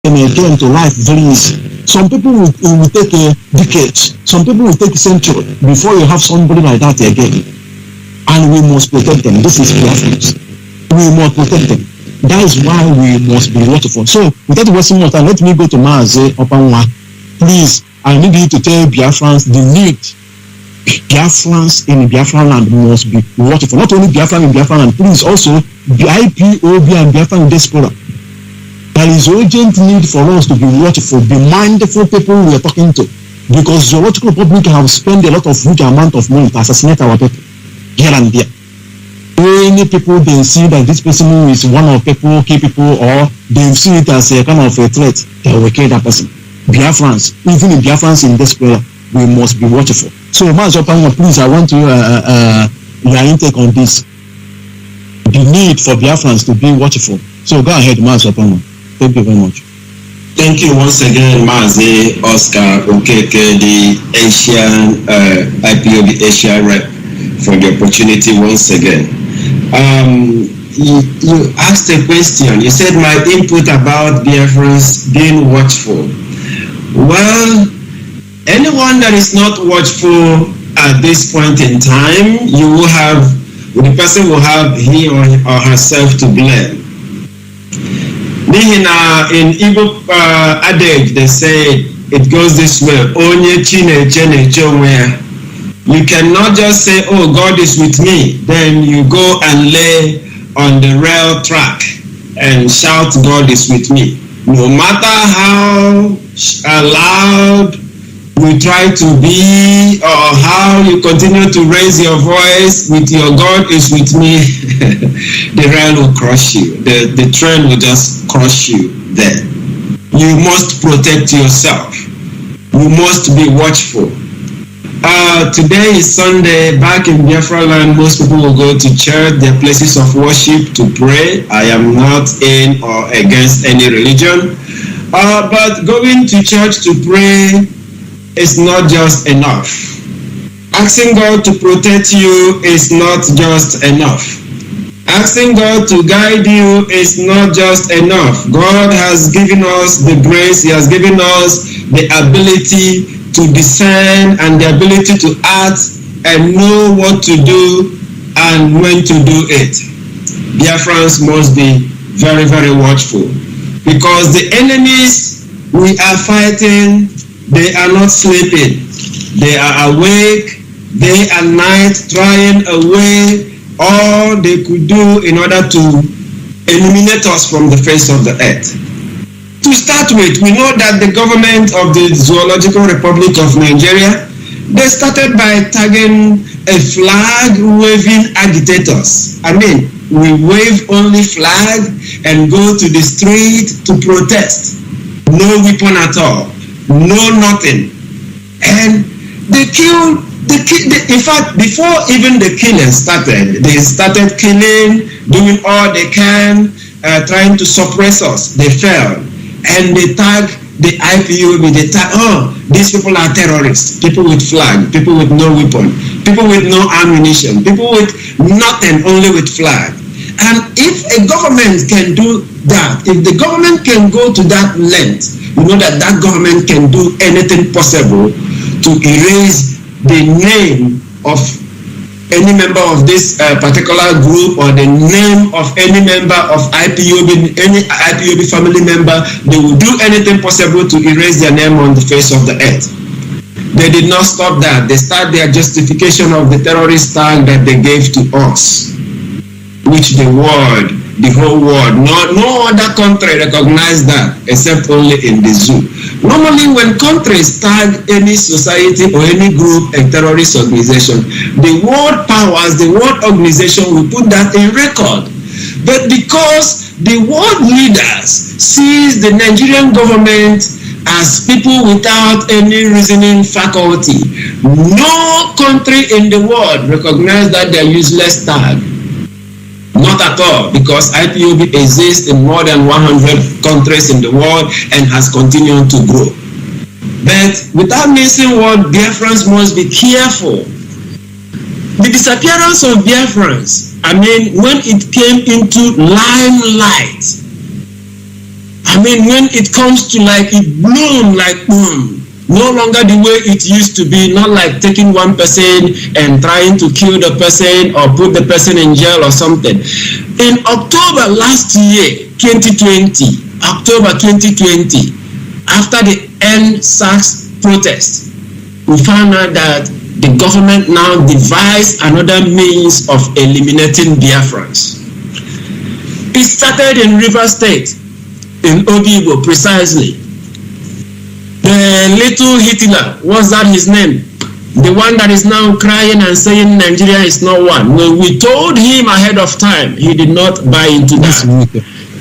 them again to life very easy. Some people will take a decade. Some people will take a century before you have somebody like that again. And we must protect them. This is Biafrans. We must protect them. That is why we must be watchful. So, without wasting more time, let me go to Mazi Opanwa. Please, I need you to tell Biafrans the need. Biafrans in Biafra land must be watchful. Not only Biafran in Biafra land, please also the Ipob and Biafra in diaspora. There is urgent need for us to be watchful, be mindful people we are talking to. Because the Zoological Republic have spent a lot of huge amount of money to assassinate our people here and there. Many people they see that this person is one of people, key people, or they see it as a kind of a threat, they will kill that person. Biafrans, even in Biafrans in diaspora, we must be watchful. So, Mazi Opanwa, please, I want your intake on this. The need for Biafrans to be watchful. So, go ahead, Mazi Opanwa. Thank you very much. Thank you once again, Mazi Oscar Okeke, the Asian Ipob Asia rep, for the opportunity once again. You asked a question. You said my input about Biafrans being watchful. Well, anyone that is not watchful at this point in time, the person will have he or herself to blame. In Igbo adage, they say it goes this way: Onye Chineke where you cannot just say, "Oh, God is with me," then you go and lay on the rail track and shout, "God is with me." No matter how loud you try to be, or how you continue to raise your voice with your "God is with me," the rail will crush you. The train will just crush you there. You must protect yourself. You must be watchful. Today is Sunday. Back in Biafra land, most people will go to church, their places of worship, to pray. I am not in or against any religion. But going to church to pray is not just enough. Asking God to protect you is not just enough. Asking God to guide you is not just enough. God has given us the grace. He has given us the ability to discern and the ability to act and know what to do and when to do it. Biafrans must be very, very watchful, because the enemies we are fighting, they are not sleeping. They are awake day and night, trying away all they could do in order to eliminate us from the face of the earth. To start with, we know that the government of the Zoological Republic of Nigeria, they started by tagging a flag-waving agitators. I mean, we wave only flag and go to the street to protest. No weapon at all. No nothing. And they killed, in fact, before even the killing started, they started killing, doing all they can, trying to suppress us. They failed. And they tag the Ipob, they tag, oh, these people are terrorists, people with flag, people with no weapon, people with no ammunition, people with nothing, only with flag. And if a government can do that, if the government can go to that length, you know that that government can do anything possible to erase the name of any member of this particular group, or the name of any member of Ipob, any Ipob family member. They will do anything possible to erase their name on the face of the earth. They did not stop that. They start their justification of the terrorist tag that they gave to us, which the whole world, no other country recognized that except only in the zoo. Normally, when countries tag any society or any group a terrorist organization, the world powers, the world organization will put that in record. But because the world leaders sees the Nigerian government as people without any reasoning faculty, no country in the world recognizes that they are useless tag. Not at all, because Ipob exists in more than 100 countries in the world and has continued to grow. But without missing word, Biafrans must be careful. The disappearance of Biafrans, I mean, when it came into limelight, I mean, when it comes to like it bloom like boom. No longer the way it used to be, not like taking one person and trying to kill the person or put the person in jail or something. In October last year, 2020, October 2020, after the End SARS protest, we found out that the government now devised another means of eliminating Biafrans. It started in Rivers State, in Obibo precisely. The little Hitler, what's that his name? The one that is now crying and saying Nigeria is not one. When we told him ahead of time, he did not buy into that.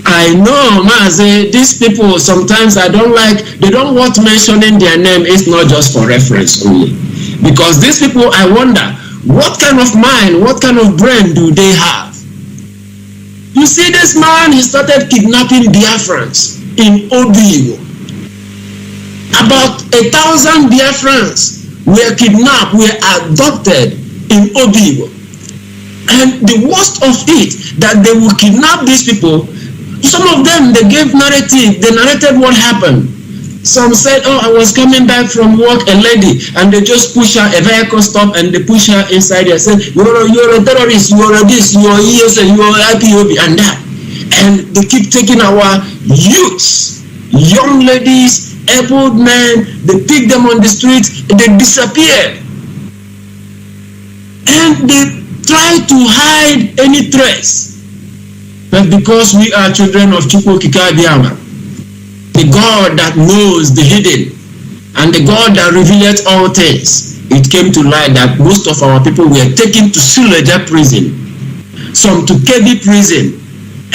I know, Mazi, these people sometimes I don't like, they don't want mentioning their name. It's not just for reference only. Because these people, I wonder, what kind of mind, what kind of brain do they have? You see this man, he started kidnapping Biafrans in Obibo. About 1,000 Biafrans were kidnapped, were adopted in Obibo. And the worst of it, that they will kidnap these people. Some of them, they gave narrative, they narrated what happened. Some said, oh, I was coming back from work, a lady, and they just push her, a vehicle stop, and they push her inside there, said, you're a terrorist, you're a this, you're ESN, you're Ipob, and that. And they keep taking our youths, young ladies, able men, they pick them on the street, they disappear. And they try to hide any trace. But because we are children of Chukwu Kikadiama, the God that knows the hidden, and the God that revealeth all things, it came to light that most of our people were taken to Suleja prison, some to KB prison,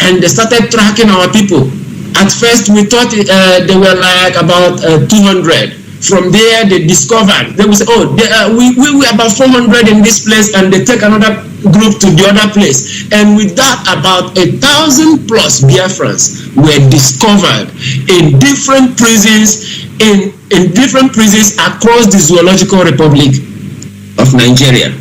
and they started tracking our people. At first, we thought they were like about 200. From there, they discovered, they would say, oh, we were about 400 in this place, and they take another group to the other place. And with that, about 1,000 plus Biafrans were discovered in different prisons, in different prisons across the Zoological Republic of Nigeria.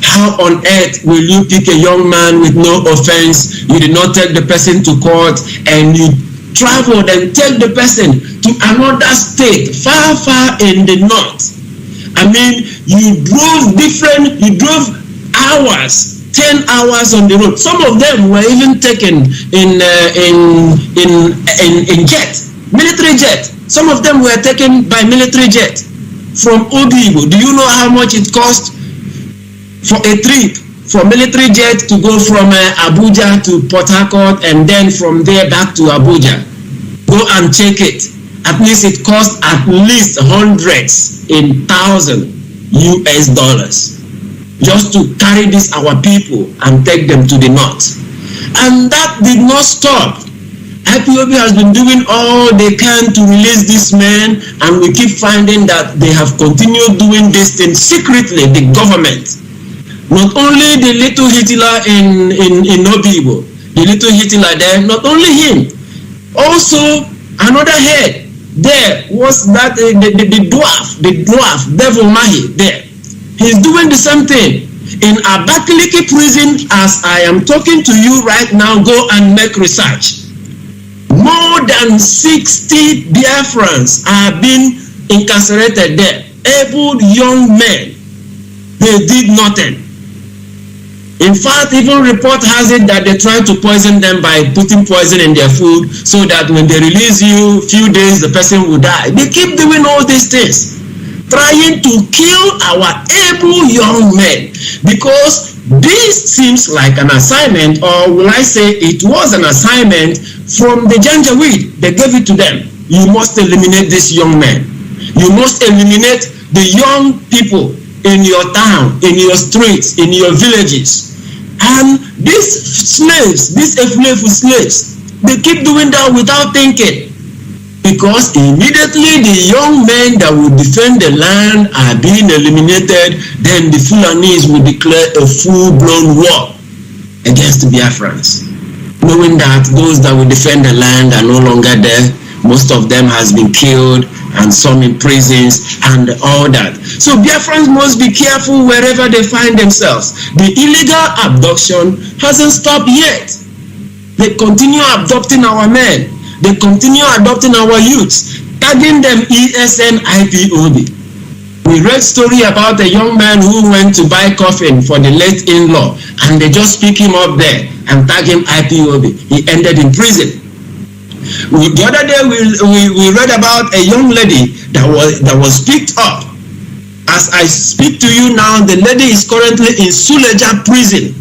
How on earth will you pick a young man with no offense, you did not take the person to court, and you traveled and take the person to another state far in the north? I mean, you drove hours, 10 hours on the road. Some of them were even taken in jet, military jet. Some of them were taken by military jet from Obibo. Do you know how much it cost for a trip for military jet to go from Abuja to Port Harcourt, and then from there back to Abuja? Go and check it. At least it cost at least hundreds in $1,000 US just to carry this our people and take them to the north. And that did not stop. Ipob has been doing all they can to release these men, and we keep finding that they have continued doing this thing secretly, the government. Not only the little Hitler in Obibo, the little Hitler there, not only him, also another head there was that the dwarf, Devil Mahi there. He's doing the same thing. In Abakaliki prison, as I am talking to you right now, go and make research. More than 60 Biafrans are being incarcerated there. Able young men. They did nothing. In fact, even report has it that they try to poison them by putting poison in their food, so that when they release you, few days the person will die. They keep doing all these things, trying to kill our able young men, because this seems like an assignment, or will I say it was an assignment from the Janjaweed. They gave it to them. You must eliminate these young men. You must eliminate the young people in your town, in your streets, in your villages. And these slaves, these enslaved slaves, they keep doing that without thinking. Because immediately the young men that will defend the land are being eliminated, then the Fulanis will declare a full-blown war against the Biafrans. Knowing that those that will defend the land are no longer there, most of them has been killed, and some in prisons and all that. So Biafrans must be careful wherever they find themselves. The illegal abduction hasn't stopped yet. They continue abducting our men. They continue adopting our youths, tagging them ESN IPOB. We read story about a young man who went to buy coffin for the late in-law, and they just pick him up there and tag him IPOB. He ended in prison. The other day we read about a young lady that was picked up. As I speak to you now, the lady is currently in Suleja prison,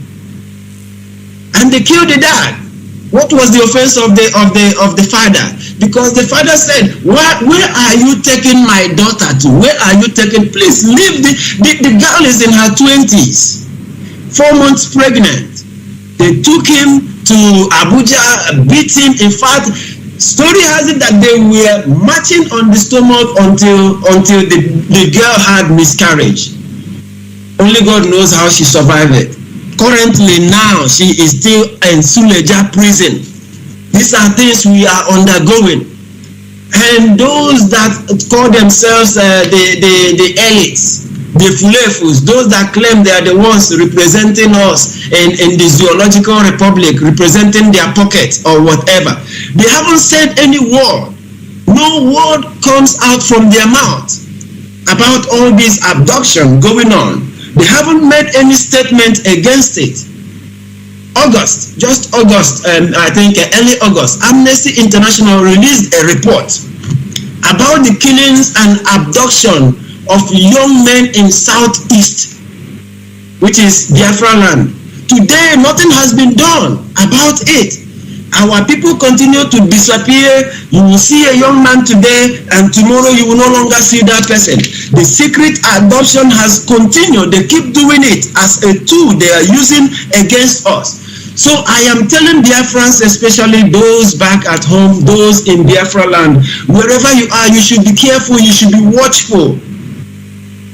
and they killed the dad. What was the offense of the father? Because the father said, where are you taking my daughter to? Where are you taking? Please leave the girl is in her 20s, 4 months pregnant. They took him to Abuja, beat him. In fact, story has it that they were marching on the stomach until the girl had miscarriage. Only God knows how she survived it. Currently now, she is still in Suleja prison. These are things we are undergoing. And those that call themselves the elites, the fulefus, those that claim they are the ones representing us in the zoological republic, representing their pockets or whatever, they haven't said any word. No word comes out from their mouth about all this abduction going on. They haven't made any statement against it. Just August, I think early August, Amnesty International released a report about the killings and abduction of young men in Southeast, which is Biafra land. Today, nothing has been done about it. Our people continue to disappear. You will see a young man today, and tomorrow you will no longer see that person. The secret adoption has continued. They keep doing it as a tool they are using against us. So I am telling Biafrans, especially those back at home, those in Biafra land, wherever you are, you should be careful, you should be watchful.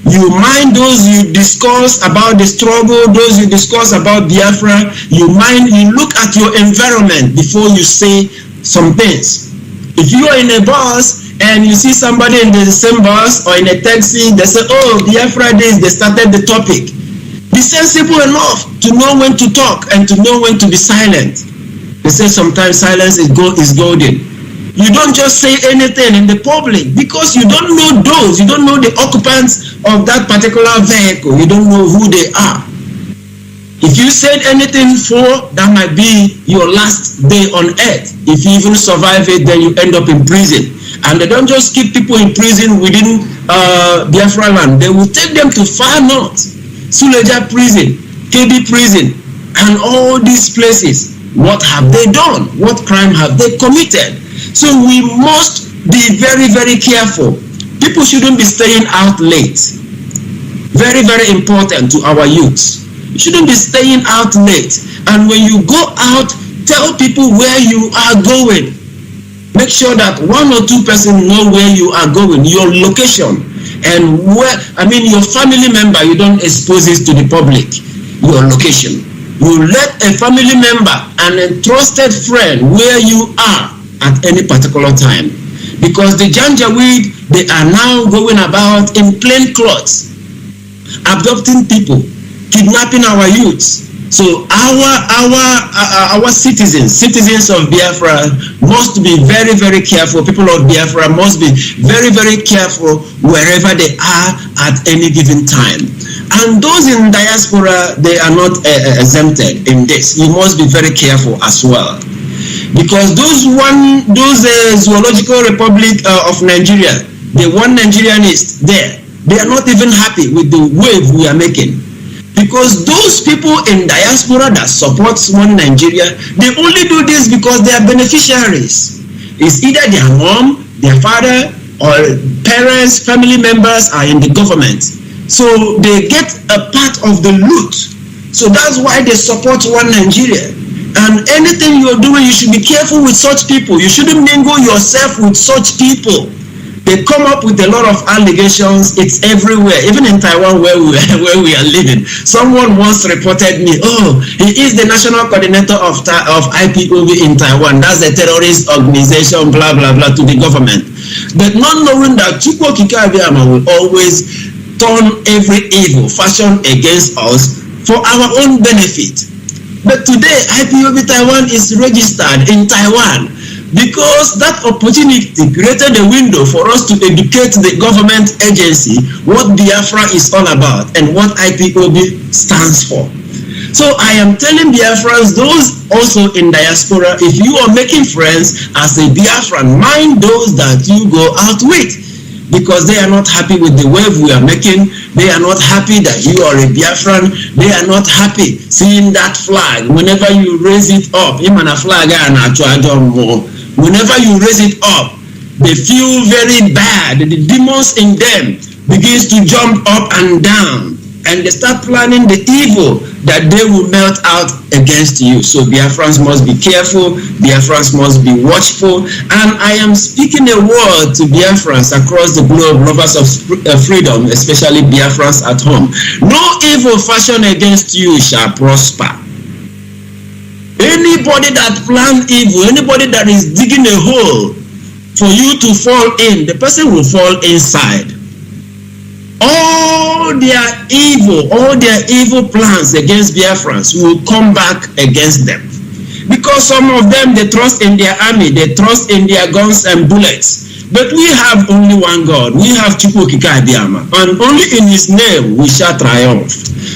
You mind those you discuss about the struggle, those you discuss about Biafra. You look at your environment before you say some things. If you are in a bus and you see somebody in the same bus or in a taxi, they say, oh, Biafra days, they started the topic. Be sensible enough to know when to talk and to know when to be silent. They say sometimes silence is golden. You don't just say anything in the public because you don't know those, you don't know the occupants of that particular vehicle, you don't know who they are. If you said anything that might be your last day on earth. If you even survive it, then you end up in prison. And they don't just keep people in prison within Biafra land. They will take them to far north, Suleja prison, KB prison, and all these places. What have they done? What crime have they committed? So we must be very, very careful. People shouldn't be staying out late. Very, very important to our youths. You shouldn't be staying out late. And when you go out, tell people where you are going. Make sure that 1 or 2 persons know where you are going, your location, and your family member. You don't expose it to the public, your location. You let a family member and a trusted friend where you are at any particular time, because the Janjaweed, they are now going about in plain clothes, abducting people, kidnapping our youths. So our citizens of Biafra must be very, very careful. People of Biafra must be very, very careful wherever they are at any given time. And those in diaspora, they are not exempted in this. You must be very careful as well. Because those zoological republic of Nigeria, the one Nigerianist there, they are not even happy with the wave we are making. Because those people in diaspora that supports one Nigeria, they only do this because they are beneficiaries. It's either their mom, their father, or parents, family members are in the government. So they get a part of the loot. So that's why they support one Nigeria. And anything you're doing, you should be careful with such people. You shouldn't mingle yourself with such people. They come up with a lot of allegations. It's everywhere, even in Taiwan where we are living. Someone once reported me, oh, he is the national coordinator of IPOB in Taiwan. That's a terrorist organization, blah, blah, blah, to the government. But not knowing that Chukwu Okike Abiyama will always turn every evil fashion against us for our own benefit. But today, IPOB Taiwan is registered in Taiwan. because that opportunity created a window for us to educate the government agency what Biafra is all about and what Ipob stands for. So I am telling Biafrans, those also in diaspora, if you are making friends as a Biafran, mind those that you go out with, because they are not happy with the wave we are making. They are not happy that you are a Biafran. They are not happy seeing that flag. Whenever you raise it up, whenever you raise it up, they feel very bad. The demons in them begins to jump up and down, and they start planning the evil that they will melt out against you. So Biafrans must be careful. Biafrans must be watchful. And I am speaking a word to Biafrans across the globe, lovers of freedom, especially Biafrans at home. No evil fashion against you shall prosper. Anybody that plans evil, anybody that is digging a hole for you to fall in, the person will fall inside. All their evil plans against Biafrans will come back against them. Because some of them, they trust in their army, they trust in their guns and bullets. But we have only one God. We have Chukwu Okike Abiama, and only in his name we shall triumph.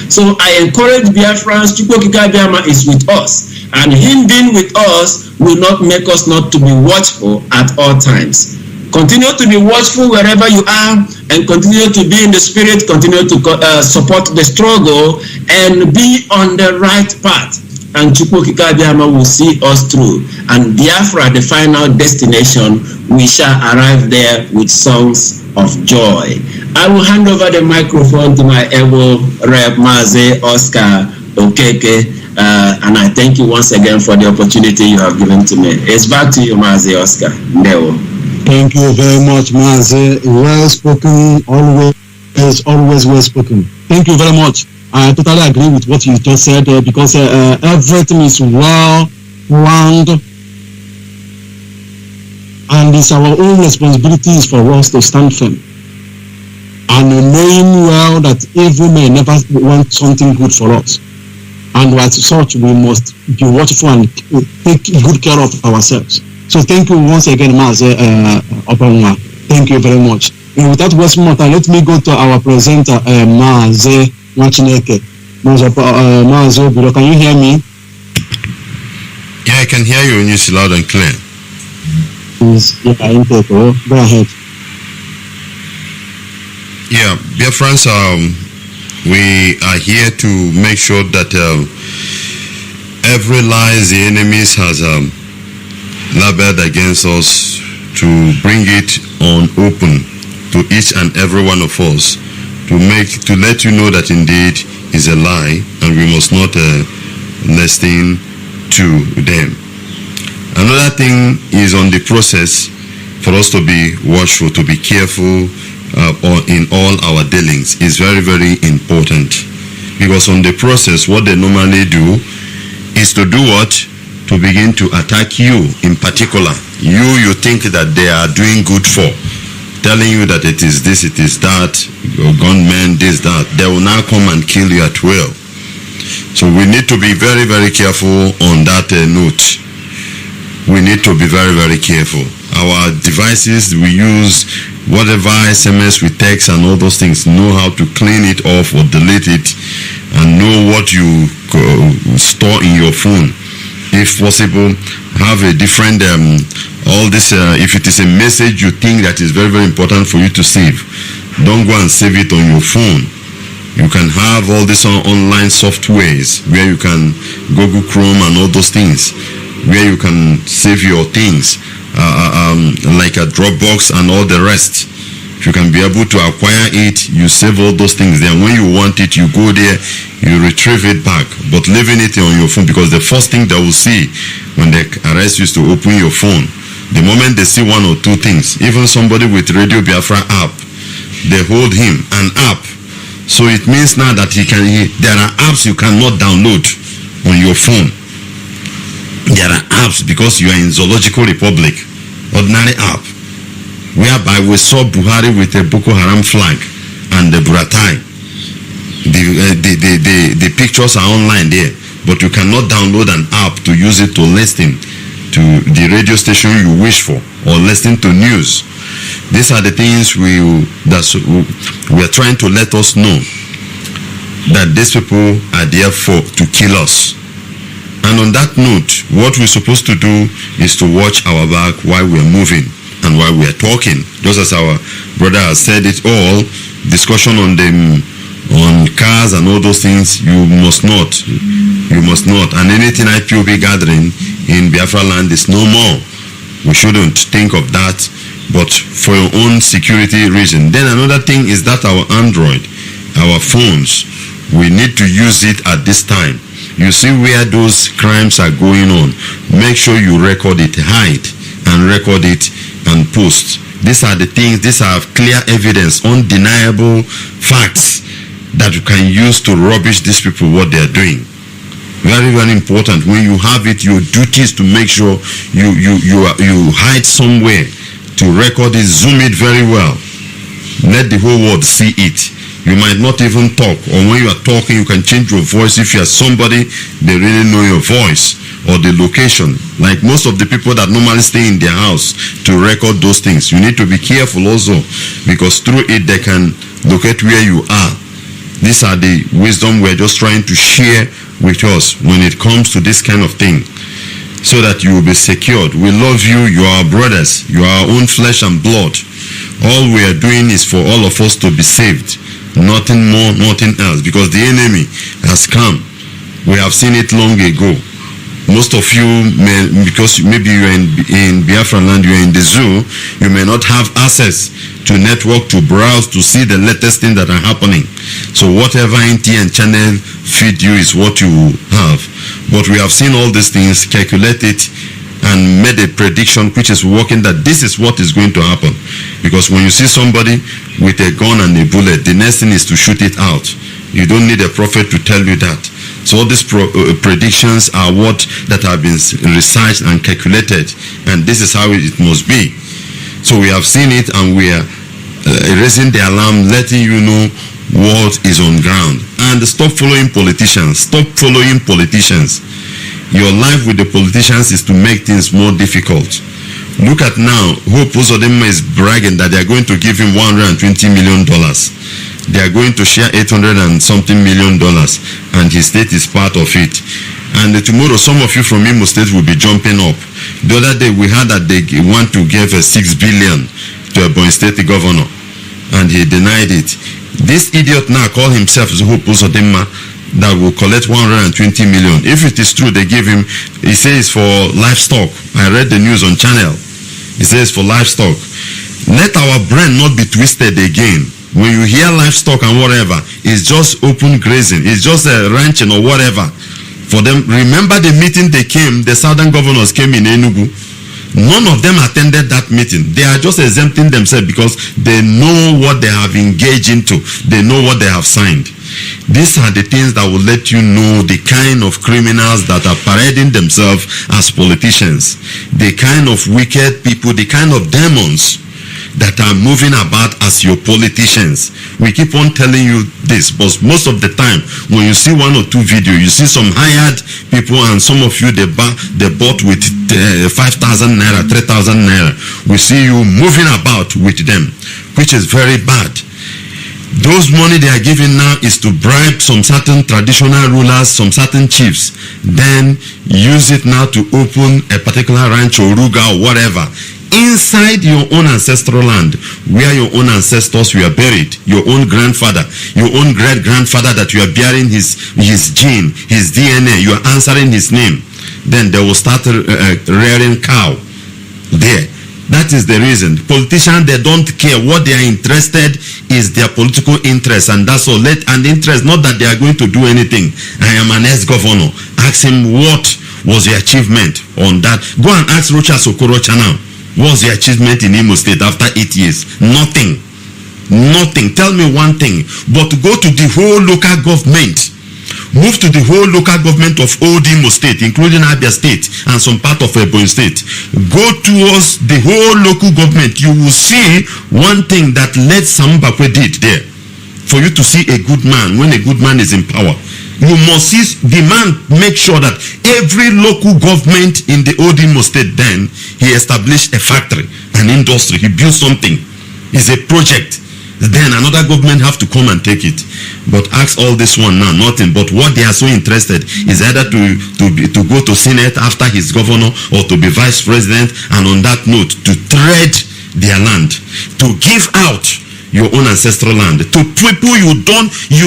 So I encourage Biafrans, Chukwu Okike Abiama is with us, and him being with us will not make us not to be watchful at all times. Continue to be watchful wherever you are, and continue to be in the spirit, continue to support the struggle, and be on the right path. And Chukwu Okike Abiama will see us through. And Biafra, the final destination, we shall arrive there with songs of joy. I will hand over the microphone to my able rep, Mazi Oscar Okeke, and I thank you once again for the opportunity you have given to me. It's back to you, Mazi Oscar. Thank you very much, Mazi. Well spoken, always well spoken. Thank you very much. I totally agree with what you just said, because everything is well planned, and it's our own responsibilities for us to stand firm. And knowing well that evil may never want something good for us. And as such, we must be watchful and take good care of ourselves. So thank you once again, Mazi Obanwa. Thank you very much. And without wasting more time, let me go to our presenter, Mazi Nnamdi. Mazi Obido, can you hear me? Yeah, I can hear you, and it's loud and clear. Go ahead. Yeah, dear friends, we are here to make sure that every lies the enemies has labeled against us, to bring it on open to each and every one of us, to let you know that indeed is a lie, and we must not listen to them. Another thing is on the process for us to be watchful, to be careful in all our dealings is very, very important, because on the process what they normally do is to do what? To begin to attack you in particular. You think that they are doing good for, telling you that it is this, it is that, your gunmen, this, that. They will now come and kill you at will. So we need to be very, very careful on that note. We need to be very, very careful. Our devices, we use whatever SMS we text and all those things, know how to clean it off or delete it, and know what you store in your phone. If possible, have a different all this. If it is a message you think that is very, very important for you to save, don't go and save it on your phone. You can have all these online softwares where you can Google Chrome and all those things, where you can save your things, like a Dropbox and all the rest. If you can be able to acquire it, you save all those things there. When you want it, you go there, you retrieve it back. But leaving it on your phone, because the first thing they will see when they arrest you is to open your phone. The moment they see one or two things, even somebody with Radio Biafra app, they hold him an app. So it means now that there are apps you cannot download on your phone. There are apps because you are in Zoological Republic, ordinary app, whereby we saw Buhari with a Boko Haram flag and the Buratai. The pictures are online there, but you cannot download an app to use it to listen to the radio station you wish for, or listen to news. These are the things we are trying to let us know that these people are there to kill us. And on that note, what we're supposed to do is to watch our back while we're moving and while we're talking. Just as our brother has said it all, discussion on cars and all those things, you must not. And anything IPOB gathering in Biafra land is no more. We shouldn't think of that, but for your own security reason. Then another thing is that our Android, our phones, we need to use it at this time. You see where those crimes are going on, make sure you record it, hide and record it and post. These are the things, these are clear evidence, undeniable facts that you can use to rubbish these people what they are doing. Very, very important. When you have it, your duty is to make sure you hide somewhere to record it, zoom it very well. Let the whole world see it. You might not even talk, or when you are talking, you can change your voice. If you are somebody, they really know your voice or the location. Like most of the people that normally stay in their house to record those things. You need to be careful also, because through it they can locate where you are. These are the wisdom we're just trying to share with us when it comes to this kind of thing, so that you will be secured. We love you. You are our brothers. You are our own flesh and blood. All we are doing is for all of us to be saved. Nothing more, nothing else, because the enemy has come. We have seen it long ago. Most of you may, because maybe you're in Biafra land, you're in the zoo, you may not have access to network, to browse, to see the latest things that are happening. So whatever NTN channel feed you is what you have. But we have seen all these things, calculate it, and made a prediction which is working, that this is what is going to happen. Because when you see somebody with a gun and a bullet, the next thing is to shoot it out. You don't need a prophet to tell you that. So all these predictions are what that have been researched and calculated, and this is how it must be. So we have seen it, and we are raising the alarm, letting you know what is on ground. And stop following politicians. Stop following politicians. Your life with the politicians is to make things more difficult. Look at now, Hope Uzodinma is bragging that they are going to give him $120 million. They are going to share $800 and something million, and his state is part of it. And tomorrow, some of you from Imo State will be jumping up. The other day, we heard that they want to give $6 billion to a Ebonyi State governor, and he denied it. This idiot now call himself Hope Uzodinma, that will collect 120 million. If it is true, they give him, he says for livestock. I read the news on channel. He says for livestock. Let our brain not be twisted again. When you hear livestock and whatever, it's just open grazing. It's just a ranching or whatever. For them, remember the meeting they came, the southern governors came in Enugu. None of them attended that meeting. They are just exempting themselves because they know what they have engaged into. They know what they have signed. These are the things that will let you know the kind of criminals that are parading themselves as politicians, the kind of wicked people, the kind of demons that are moving about as your politicians. We keep on telling you this, but most of the time when you see one or two videos, you see some hired people, and some of you they bought with 5,000 naira, 3,000 naira. We see you moving about with them, which is very bad. Those money they are giving now is to bribe some certain traditional rulers, some certain chiefs. Then use it now to open a particular ranch or ruga or whatever inside your own ancestral land, where your own ancestors were buried, your own grandfather, your own great-grandfather, that you are bearing his gene, his DNA, you are answering his name. Then they will start rearing cow there. That is the reason. Politicians, they don't care. What they are interested is their political interest, and that's all. And interest, not that they are going to do anything. I am an ex-governor. Ask him what was the achievement on that. Go and ask Rocha Sokorocha now. What was the achievement in Imo State after 8 years? Nothing. Nothing. Tell me one thing. But go to the whole local government. Move to the whole local government of old Imo State, including Abia State and some part of Ebonyi State. Go towards the whole local government. You will see one thing that Led Sambakwe did there. For you to see a good man, when a good man is in power, You must see the man make sure that every local government in the old Imo state, then he established a factory, an industry, he built something. It's a project. Then another government have to come and take it. But ask all this one now, nothing. But what they are so interested is either to go to Senate after his governor, or to be vice president, and on that note to trade their land, to give out your own ancestral land to people you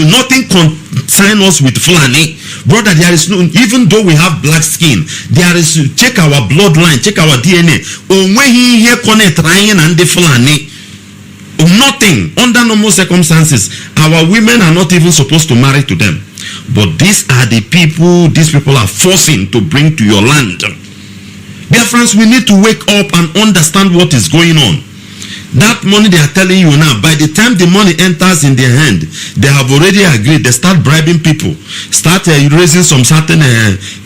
nothing concern us with Fulani. Brother, there is no, even though we have black skin, there is, check our bloodline, check our DNA. Here connect Ryan and the Fulani. Nothing. Under normal circumstances, our women are not even supposed to marry to them. But these are the people these people are forcing to bring to your land. Dear friends, we need to wake up and understand what is going on. That money they are telling you now, by the time the money enters in their hand, they have already agreed. They start bribing people, start raising some certain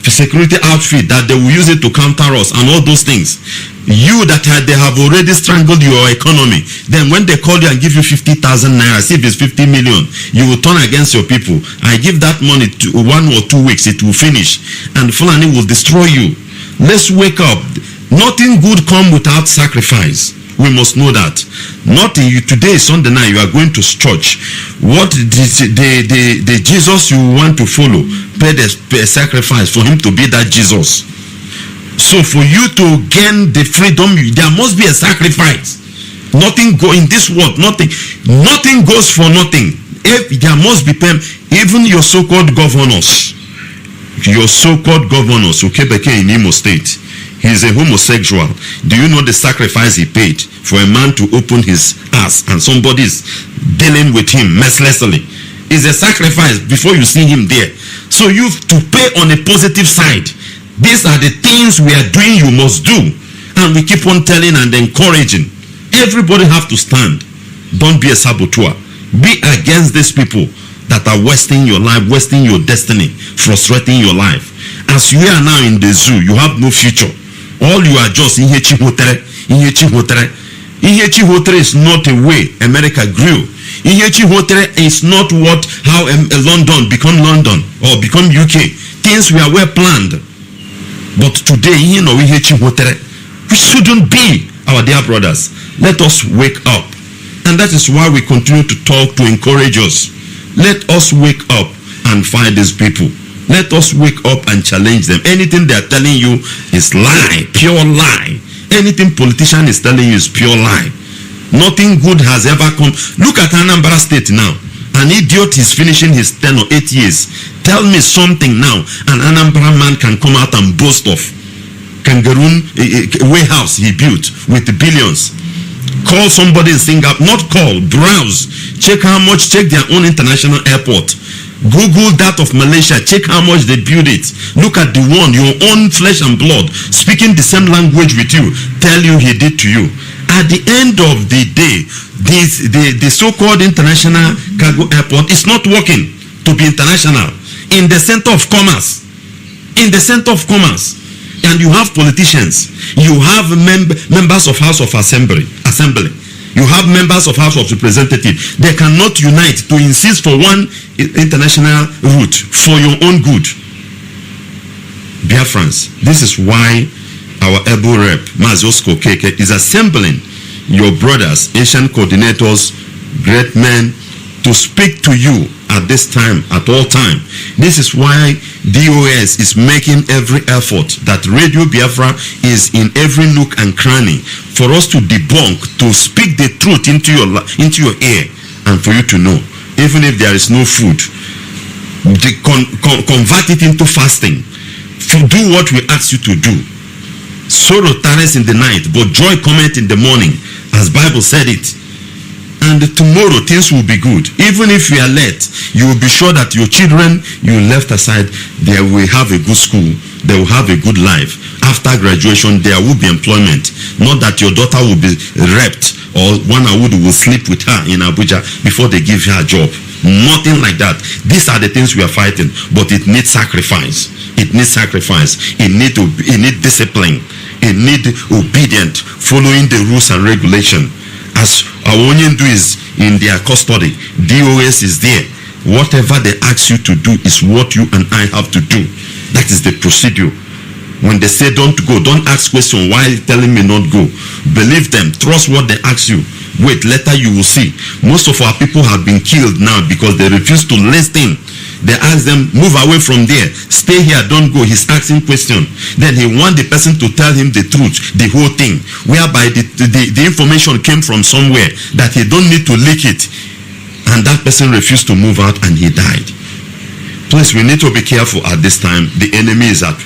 security outfit that they will use it to counter us and all those things. You that they have already strangled your economy. Then when they call you and give you 50,000 naira, see if it's 50 million, you will turn against your people. I give that money to 1 or 2 weeks, it will finish, and Fulani will destroy you. Let's wake up. Nothing good comes without sacrifice. We must know that. Nothing. Today is Sunday night, you are going to church. What the Jesus you want to follow, pay a sacrifice for him to be that Jesus. So for you to gain the freedom, there must be a sacrifice. Nothing go in this world, nothing goes for nothing. If there must be payment, even your so-called governors, Ukebeke in Imo State, he's a homosexual. Do you know the sacrifice he paid for a man to open his ass and somebody is dealing with him mercilessly? It's a sacrifice before you see him there. So you have to pay on a positive side. These are the things we are doing, you must do. And we keep on telling and encouraging. Everybody have to stand. Don't be a saboteur. Be against these people that are wasting your life, wasting your destiny, frustrating your life. As you are now in the zoo, you have no future. All you are just Inhechi Hotere. Inhechi Hotere is not a way America grew. Inhechi Hotere is not how London become London or become UK. Things were well planned. But today, we shouldn't be, our dear brothers. Let us wake up. And that is why we continue to talk, to encourage us. Let us wake up and fight these people. Let us wake up and challenge them. Anything they are telling you is lie, pure lie. Anything politician is telling you is pure lie. Nothing good has ever come. Look at Anambra State now. An idiot is finishing his 10 or 8 years. Tell me something now. An Anambra man can come out and boast of Kangaroo warehouse he built with billions. Call somebody in Singapore, not call, browse. Check how much, check their own international airport. Google that of Malaysia, check how much they build it. Look at the one, your own flesh and blood, speaking the same language with you, tell you he did to you. At the end of the day, the so-called international cargo airport is not working to be international. In the center of commerce. And you have politicians. You have members of House of Assembly. You have members of House of Representatives. They cannot unite to insist for one international route for your own good. Dear friends, this is why our able rep, Mazi Nnamdi, is assembling your brothers, Asian coordinators, great men, to speak to you at this time, at all time. This is why DOS is making every effort that Radio Biafra is in every nook and cranny for us to debunk, to speak the truth into your ear, and for you to know, even if there is no food, convert it into fasting. Do what we ask you to do. Sorrow tarries in the night, but joy cometh in the morning, as Bible said it. And tomorrow things will be good. Even if you are late, you will be sure that your children you left aside, they will have a good school, they will have a good life. After graduation, there will be employment. Not that your daughter will be raped or one will sleep with her in Abuja before they give her a job. Nothing like that. These are the things we are fighting, but it needs sacrifice. It needs sacrifice. It needs discipline. It needs obedience, following the rules and regulation. As our Onyendu is in their custody, DOS is there. Whatever they ask you to do is what you and I have to do. That is the procedure. When they say don't go, don't ask questions while telling me not go. Believe them. Trust what they ask you. Wait, later you will see. Most of our people have been killed now because they refuse to listen. They ask them, move away from there. Stay here, don't go. He's asking questions. Then he wants the person to tell him the truth, the whole thing. Whereby the information came from somewhere that he don't need to leak it. And that person refused to move out and he died. Please, we need to be careful at this time. The enemy is at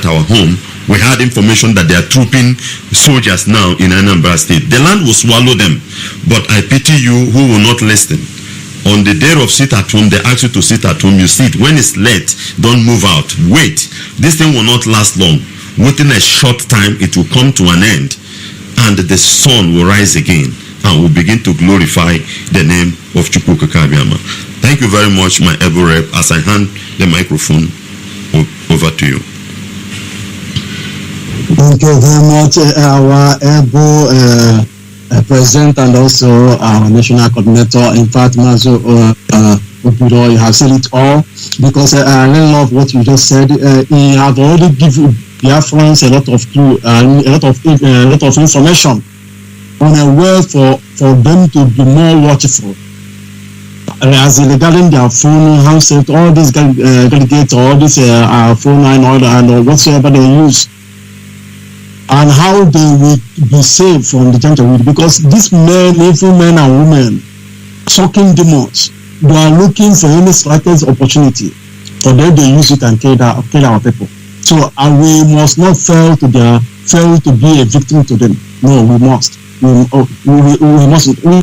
our home. We had information that they are trooping soldiers now in Anambra State. The land will swallow them. But I pity you who will not listen. On the day of sit at home, they ask you to sit at home. You sit. When it's late, don't move out. Wait. This thing will not last long. Within a short time, it will come to an end. And the sun will rise again. And will begin to glorify the name of Chukwuka Kabiama. Thank you very much, my able rep, as I hand the microphone over to you. Thank you very much, our able president and also our national coordinator. In fact, Mazi Nnamdi, you have said it all, because I really love what you just said. You have already given Biafrans a lot of clue, a lot of information on a way for them to be more watchful. As regarding their phone, handset, all these gadgets, all this phone and whatsoever they use, and how they will be saved from the Janjaweed, because these men, evil men and women, sucking demons, they are looking for any slightest opportunity for them to use it and kill our people. So we must not fail to be a victim to them. No, we must. We mustn't. We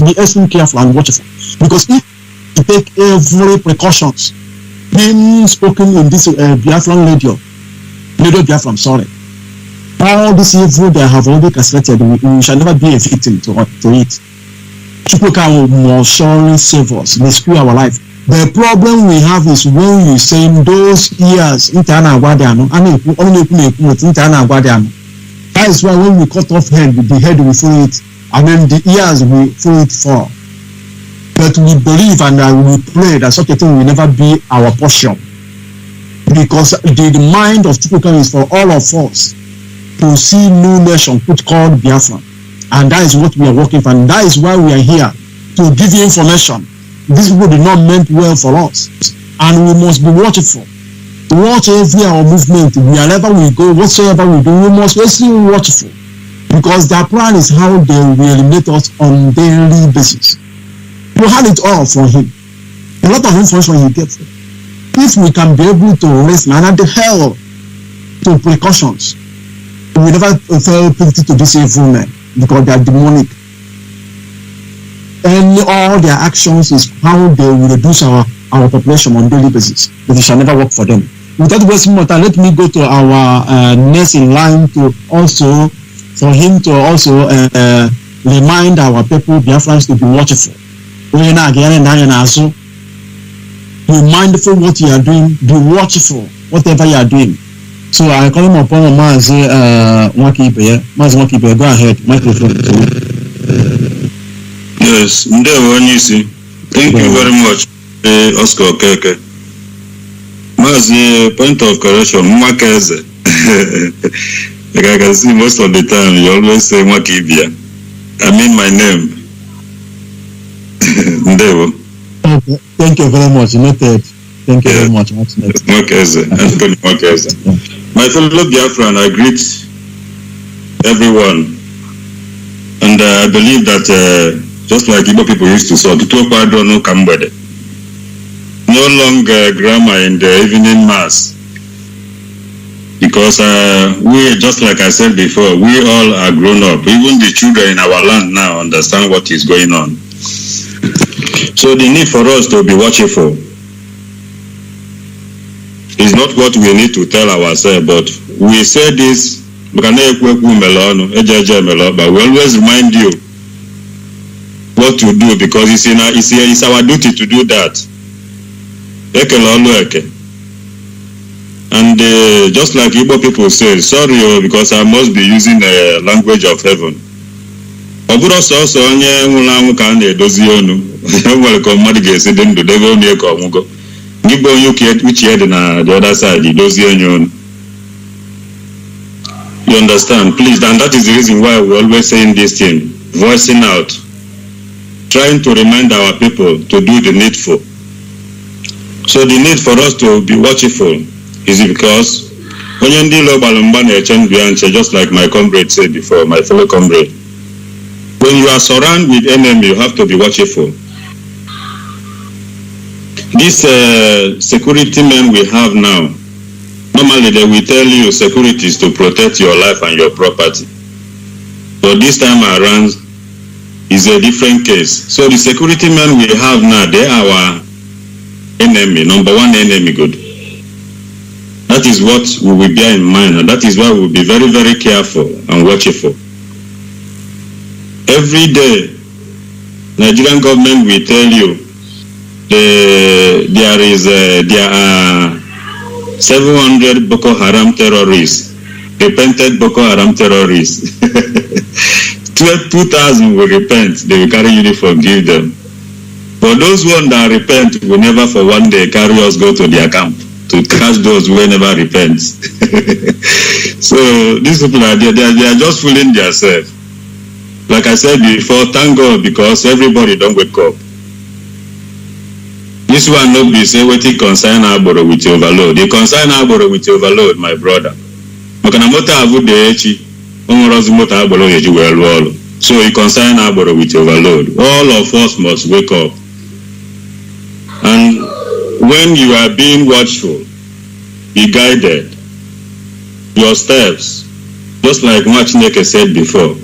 be extremely careful and watchful, because if you take every precautions being spoken in this Biafran radio Biafra, I'm sorry, all this evil they have already castrated, we shall never be a victim to it. Chukwuka will surely save us, rescue our life. The problem we have is when you say those years, that is why when we cut off the head we throw it, and then the ears we throw it for. But we believe and we pray that such a thing will never be our portion, because the mind of Chukwuka is for all of us to see new nation put called Biafra, and that is what we are working for, and that is why we are here to give you information. These people did not meant well for us, and we must be watchful. Watch every our movement, wherever we go, whatsoever we do, we must be watchful, because their plan is how they will eliminate us on daily basis. We had it all from him. A lot of information he gets. If we can be able to listen and adhere to precautions, we never fail to this evil men, because they are demonic. And all their actions is how they will reduce our population on daily basis. But it shall never work for them. Without wasting more time, let me go to our next in line to also, for him to also remind our people, Biafrans, to be watchful. Be mindful what you are doing, be watchful, whatever you are doing. So I call him upon Mazi Nnamdi, go ahead, microphone. Yes, thank you very much, Oscar Okeke. Mazi, point of correction, Mwakeze. Like I can see most of the time, you always say Mwakibia. I mean my name. Okay. Thank you very much. Noted. Thank you very much. Mwakeze, Anthony Mwakeze. My fellow Biafran, I greet everyone. And I believe that just like Igbo people used to say, no longer grammar in the evening mass. Because we, just like I said before, we all are grown up. Even the children in our land now understand what is going on. So the need for us to be watchful is not what we need to tell ourselves, but we say this, but we always remind you what to do, because it's our duty to do that. And just like Igbo people say, sorry, because I must be using the language of heaven. ọ bụrụ sọsọ onye nwụrụ anwụ ka a na-edozi ọnụ nwere ka mmadụ ga-esi dị ndụ debe onye ka ọnwụgo n'igbe onye uche dị na the other side dozie onye ọnụ. You understand, please, and that is the reason why we're always saying this thing, voicing out, trying to remind our people to do the needful. So the need for us to be watchful is because onye ndị Igbo gbara mgba na-eche ndụ ya nche, just like my comrade said before, my fellow comrade. When you are surrounded with enemy, you have to be watchful. These security men we have now, normally they will tell you security is to protect your life and your property. But this time around is a different case. So the security men we have now, they are our enemy, number one enemy good. That is what we will bear in mind, and that is why we will be very, very careful and watchful. Every day, Nigerian government will tell you there are 700 Boko Haram terrorists, repented Boko Haram terrorists. 2,000 will repent, they will carry uniform, give them. For those ones that repent will never for one day carry us go to their camp to catch those who never repent. So these people are there, they are just fooling themselves. Like I said before, thank God because everybody don't wake up. This one no be say wetin concern agboro with overload. The concern agboro with overload, my brother. Maka na moto avu de echi, onwere ozi moto agboro yeji wee lụọ ọrụ. So it concern agboro with overload. All of us must wake up. And when you are being watchful, be guided. Your steps, just like what Chineke said before.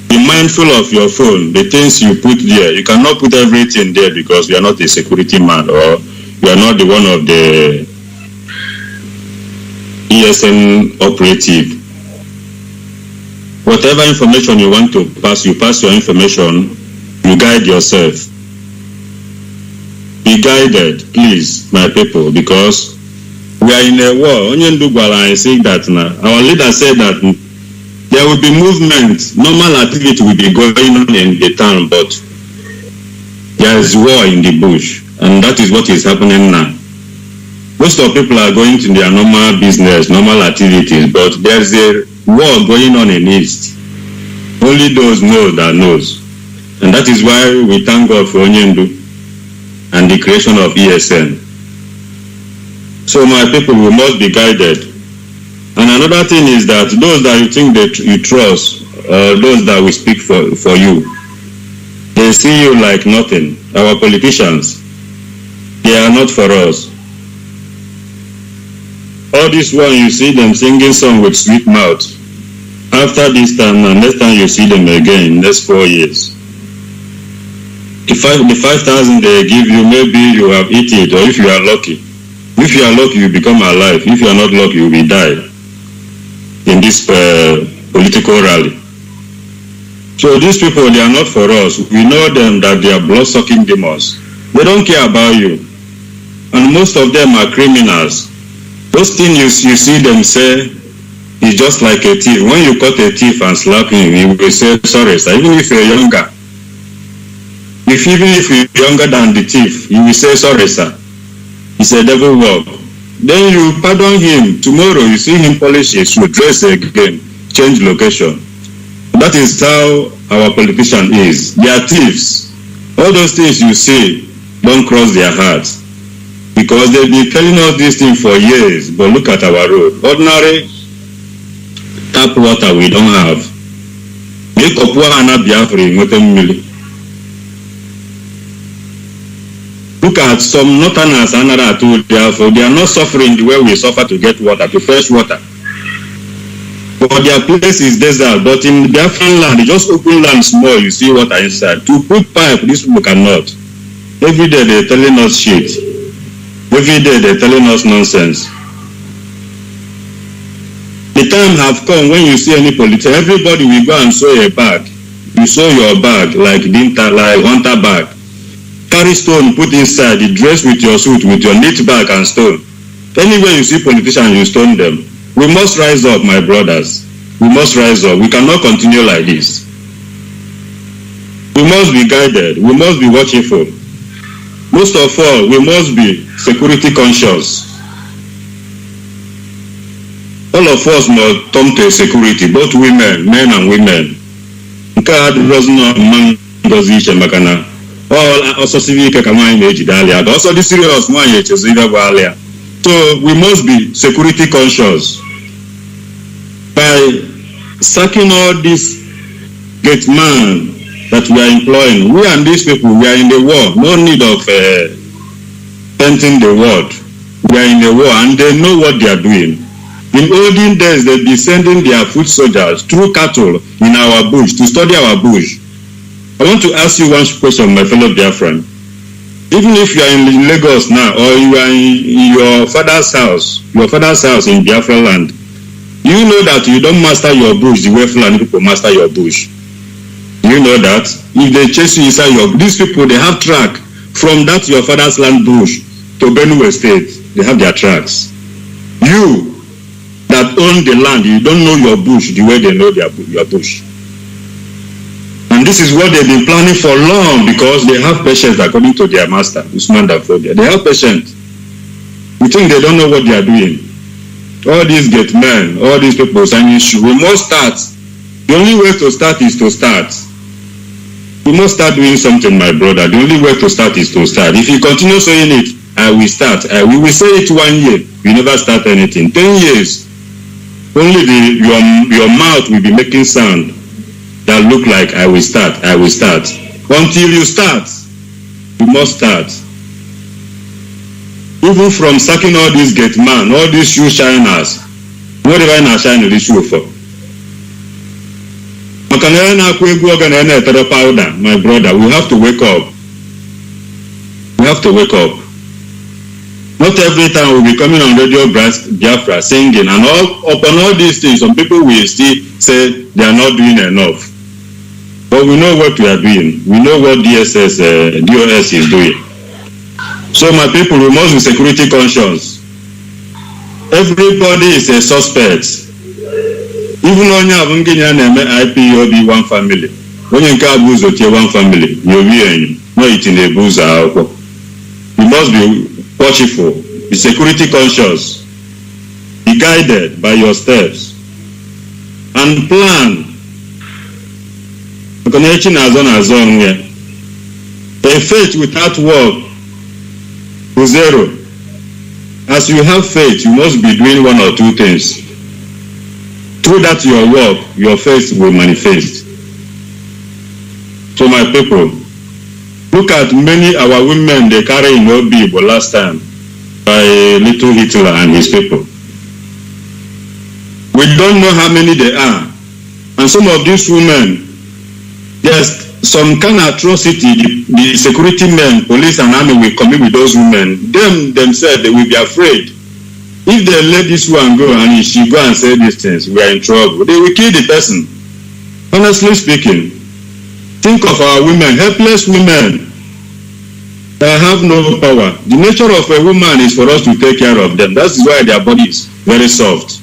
Be mindful of your phone, the things you put there. You cannot put everything there because you are not a security man or you are not the one of the ESN operative. Whatever information you want to pass, you pass your information, you guide yourself. Be guided, please, my people, because we are in a war. Onye ndu gwara anyị say that now. Our leader said that there will be movement, normal activity will be going on in the town, but there is war in the bush, and that is what is happening now. Most of people are going to their normal business, normal activities, but there is a war going on in East. Only those know that knows. And that is why we thank God for Onyendu and the creation of ESN. So my people, we must be guided. And another thing is that those that you think that you trust, those that will speak for you, they see you like nothing. Our politicians, they are not for us. All this one you see them singing song with sweet mouth. After this time, and next time you see them again, next 4 years. The 5,000 they give you, maybe you have eaten it, or if you are lucky. If you are lucky, you become alive. If you are not lucky, you will die in this political rally. So these people, they are not for us. We know them that they are blood-sucking demons. They don't care about you. And most of them are criminals. Those things you see them say is just like a thief. When you caught a thief and slap him, he will say, sorry, sir. Even if you're younger. Even if you're younger than the thief, you will say, sorry, sir. It's a devil work. Then you pardon him. Tomorrow you see him polish his shoe, dress again, change location. That is how our politician is. They are thieves. All those things you see don't cross their hearts. Because they've been telling us this thing for years. But look at our road. Ordinary tap water we don't have. Look at some northerners and others, they are not suffering the way we suffer to get water, to fresh water. But their place is desert, but in Biafran land, they just open land small, you see water inside. To put pipe, these people cannot. Every day they're telling us shit. Every day they're telling us nonsense. The time have come when you see any politician, everybody will go and sew a bag. You sew your bag like hunter bag. Carry stone, put inside, you dress with your suit, with your knit bag and stone. Anywhere you see politicians, you stone them. We must rise up, my brothers. We must rise up. We cannot continue like this. We must be guided. We must be watchful. Most of all, we must be security conscious. All of us must come to security, both women, men and women. Also civic also the serious one. So we must be security conscious. By sacking all these gate man that we are employing, we and these people, we are in the war. No need of painting the world. We are in the war and they know what they are doing. In olden days, they'll be sending their foot soldiers through cattle in our bush to study our bush. I want to ask you one question, my fellow Biafran. Even if you are in Lagos now, or you are in your father's house in Biafra land, you know that you don't master your bush the way Fulani people master your bush. You know that if they chase you inside these people, they have track from that your father's land bush to Benue State. They have their tracks. You that own the land, you don't know your bush the way they know your bush. And this is what they've been planning for long because they have patience according to their master, Usman Dafodia. They have patience. We think they don't know what they are doing. All these gate men, all these people signing issue, we must start. The only way to start is to start. We must start doing something, my brother. The only way to start is to start. If you continue saying it, I will start. We will say it 1 year. You never start anything. 10 years. Only your mouth will be making sound that look like I will start. Until you start, you must start. Even from sacking all these gate man, all these shoe shiners, whatever in a shine the shoe for. My brother, we have to wake up. We have to wake up. Not every time we'll be coming on Radio Biafra singing and upon all these things, some people will still say they are not doing enough. But we know what we are doing. We know what DOS is doing. So my people, we must be security conscious. Everybody is a suspect. Even when you have IPOB one family, when you can abuse one family, you'll be not eating a booze. You must be watchful, be security conscious, be guided by your steps, and plan. A faith without work is zero. As you have faith, you must be doing one or two things. Through that your work, your faith will manifest. So my people, look at many our women they carry in OB last time by little Hitler and his people. We don't know how many they are. And some of these women, there's some kind of atrocity the security men, police and army will commit with those women. Them themselves, they will be afraid. If they let this one go and she go and say these things, we are in trouble. They will kill the person. Honestly speaking, think of our women, helpless women that have no power. The nature of a woman is for us to take care of them. That's why their body is very soft.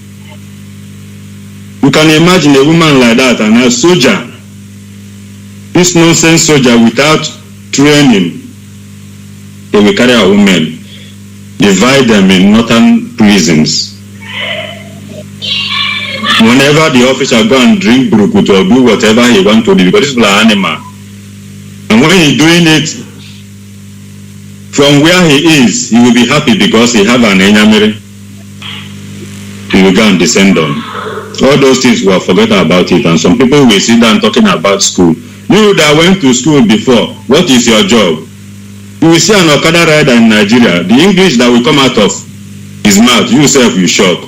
You can imagine a woman like that and a soldier, this nonsense soldier without training, they will carry our women, divide them in northern prisons. Whenever the officer go and drink burukut or do whatever he wants to do, because these people are animal. And when he's doing it, from where he is, he will be happy because he have an enyamere. He will go and descend on. All those things we have forgotten about it, and some people will sit down talking about school. You that went to school before, what is your job? You will see an Okada rider in Nigeria, the English that will come out of his mouth, you yourself will shock.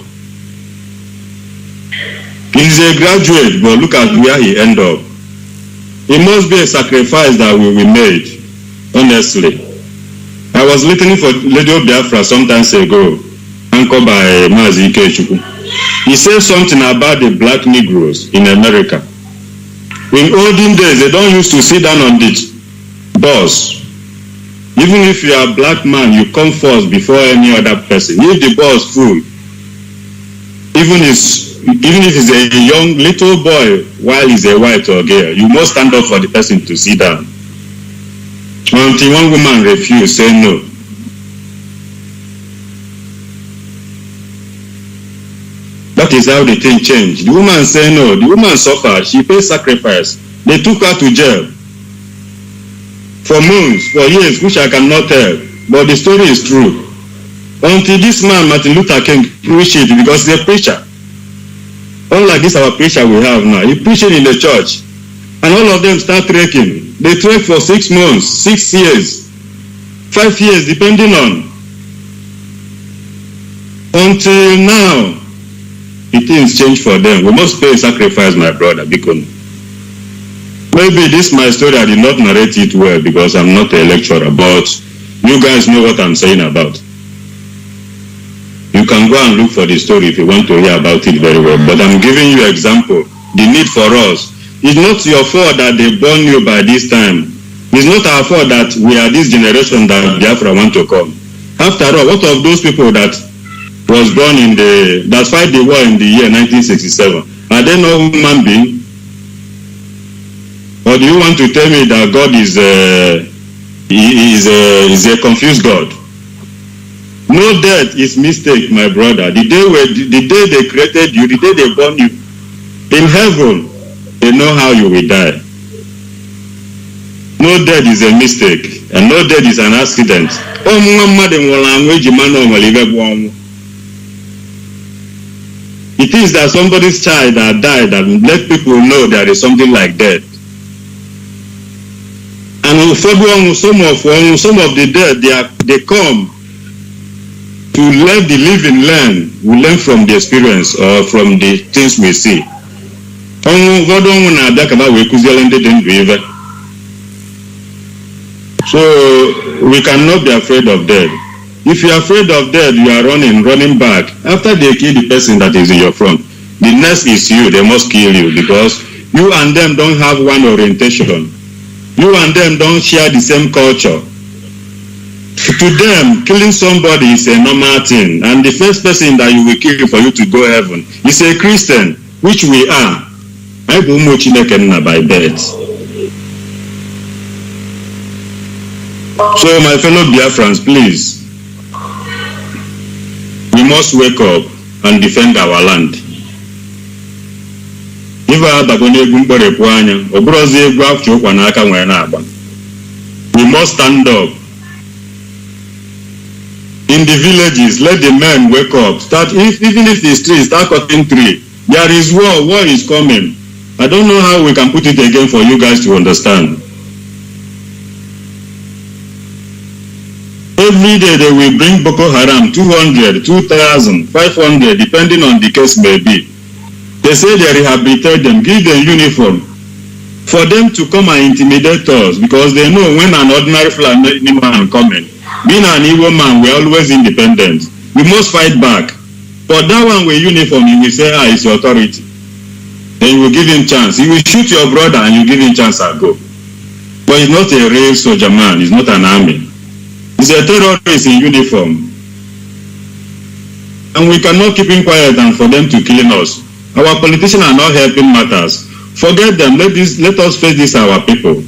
He's a graduate, but look at where he end up. It must be a sacrifice that will be made, honestly. I was listening for Radio Biafra some time ago, anchored by Mazi Nnamdi. He said something about the black Negroes in America. In olden days, they don't used to sit down on the bus. Even if you are a black man, you come first before any other person. If the bus full, even his even if it's a young little boy, while he's a white or girl, you must stand up for the person to sit down. Until one woman refused, say no. That is how the thing changed. The woman said no. The woman suffered. She paid sacrifice. They took her to jail for months, for years, which I cannot tell. But the story is true. Until this man, Martin Luther King, preached it because he's a preacher. Unlike this, our preacher we have now. He preached in the church. And all of them start trekking. They trek for 6 months, 6 years, 5 years, depending on. Until now, the things change for them. We must pay sacrifice, my brother, because maybe this is my story. I did not narrate it well because I'm not a lecturer, but you guys know what I'm saying about. You can go and look for the story if you want to hear about it very well. But I'm giving you an example. The need for us. It's not your fault that they born you by this time. It's not our fault that we are this generation that Biafra want to come. After all, what of those people that was born that fight the war in the year 1967? Are they no human being? Or do you want to tell me that God is a confused God? No death is mistake, my brother. The day they created you, the day they born you, in heaven, they know how you will die. No death is a mistake, and no death is an accident. It is that somebody's child that died that let people know there is something like death. And some of the dead, they come to let the living learn. We learn from the experience or from the things we see. So we cannot be afraid of death. If you are afraid of death, you are running back. After they kill the person that is in your front, the next is you. They must kill you because you and them don't have one orientation. You and them don't share the same culture. To them, killing somebody is a normal thing. And the first person that you will kill for you to go heaven is a Christian, which we are. I go by birth. So my fellow Biafrans, please, we must wake up and defend our land. We must stand up. In the villages, let the men wake up. Even if the streets start cutting tree, there is war is coming. I don't know how we can put it again for you guys to understand. Every day they will bring Boko Haram, 200, 2,000, 500, depending on the case may be. They say they rehabilitate them, give them uniform, for them to come and intimidate us, because they know when an ordinary Fulani man coming, being an Igbo man, we're always independent. We must fight back. But that one with uniform, you will say, it's your authority. Then you will give him chance. You will shoot your brother and you give him chance and go. But he's not a real soldier man. He's not an army. He's a terrorist in uniform. And we cannot keep him quiet and for them to kill us. Our politicians are not helping matters. Forget them. Let us face this, our people.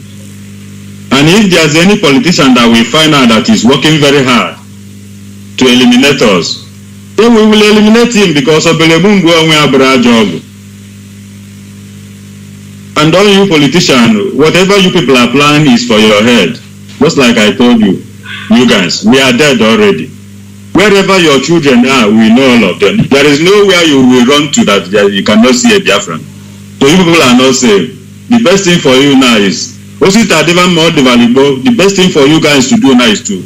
And if there's any politician that we find out that is working very hard to eliminate us, then we will eliminate him because of the job. And all you politicians, whatever you people are planning is for your head. Just like I told you, you guys, we are dead already. Wherever your children are, we know all of them. There is nowhere you will run to that you cannot see a Biafran. So you people are not safe. The best thing for you now is, the best thing for you guys to do now is to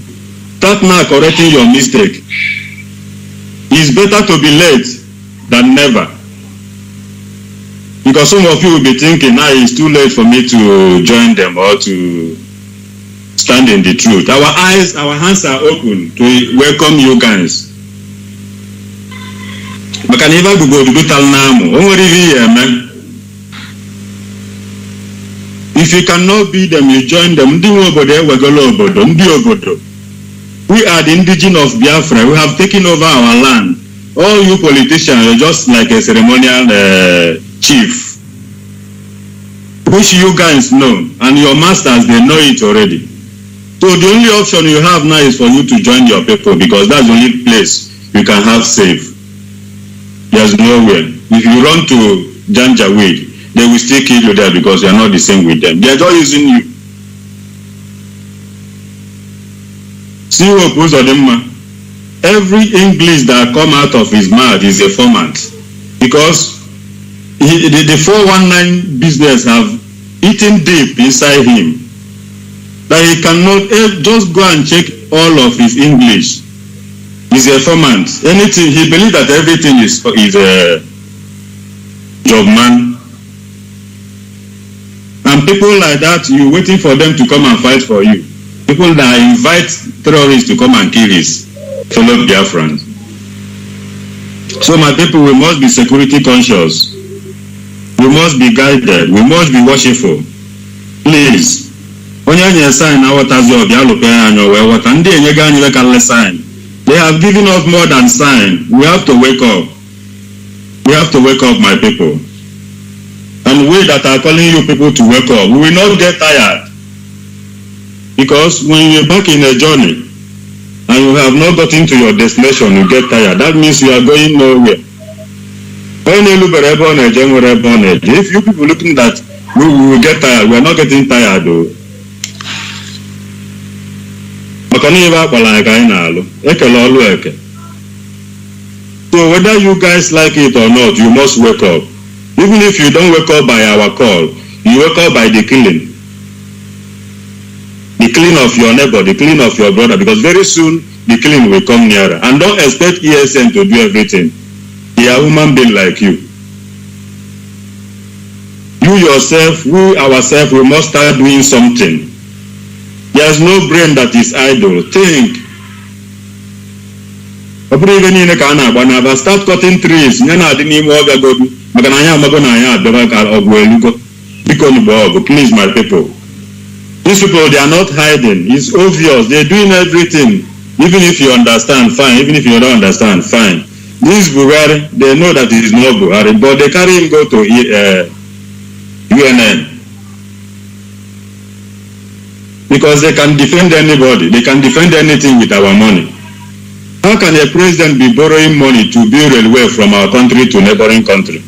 start now correcting your mistake. It's better to be late than never. Because some of you will be thinking, it's too late for me to join them or to stand in the truth. Our hands are open to welcome you guys. If you cannot beat them, you join them. We are the indigenous of Biafra. We have taken over our land. all you politicians, you're just like a ceremonial chief, which you guys know, and your masters, they know it already. So the only option you have now is for you to join your people, because that's the only place you can have safe. There's nowhere. If you run to Janjaweed, they will still kill you there because you are not the same with them. They are just using you. See what goes on them. Every English that come out of his mouth is a format, because the 419 business have eaten deep inside him, that he cannot just go and check all of his English. He's a format. Anything, he believes that everything is a job man. And people like that, you're waiting for them to come and fight for you. People that invite terrorists to come and kill his fellow Biafrans. So my people, we must be security conscious. We must be guided. We must be watchful. Please. They have given us more than sign. We have to wake up. We have to wake up, my people. And we that are calling you people to wake up, we will not get tired. Because when you're back in a journey and you have not gotten to your destination, you get tired. That means you are going nowhere. If you people looking that we will get tired, we are not getting tired though. So whether you guys like it or not, you must wake up. Even if you don't wake up by our call, you wake up by the killing. The killing of your neighbor, the killing of your brother, because very soon the killing will come nearer. And don't expect ESN to do everything. They are human beings like you. You yourself, we ourselves, we must start doing something. There's no brain that is idle. Think. Start cutting trees. Please, my people. These people, they are not hiding. It's obvious. They're doing everything. Even if you understand, fine. Even if you don't understand, fine. This Buhari, they know that it is not Buhari, but they carry him go to UNN. Because they can defend anybody. They can defend anything with our money. How can a president be borrowing money to build railway from our country to neighboring country?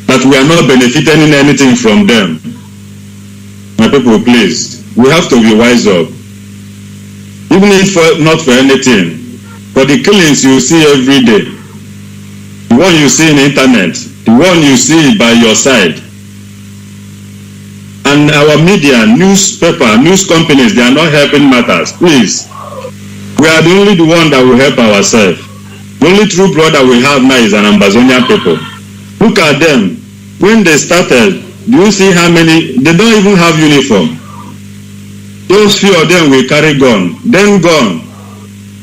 That we are not benefiting anything from them. My people, please, we have to be wise up. Even if not for anything, for the killings you see every day, the one you see in the internet, the one you see by your side, and our media, newspaper, news companies, they are not helping matters. Please, we are the only one that will help ourselves. The only true brother we have now is an Ambazonian people. Look at them. When they started, do you see how many? They don't even have uniform. Those few of them will carry gun, then gun.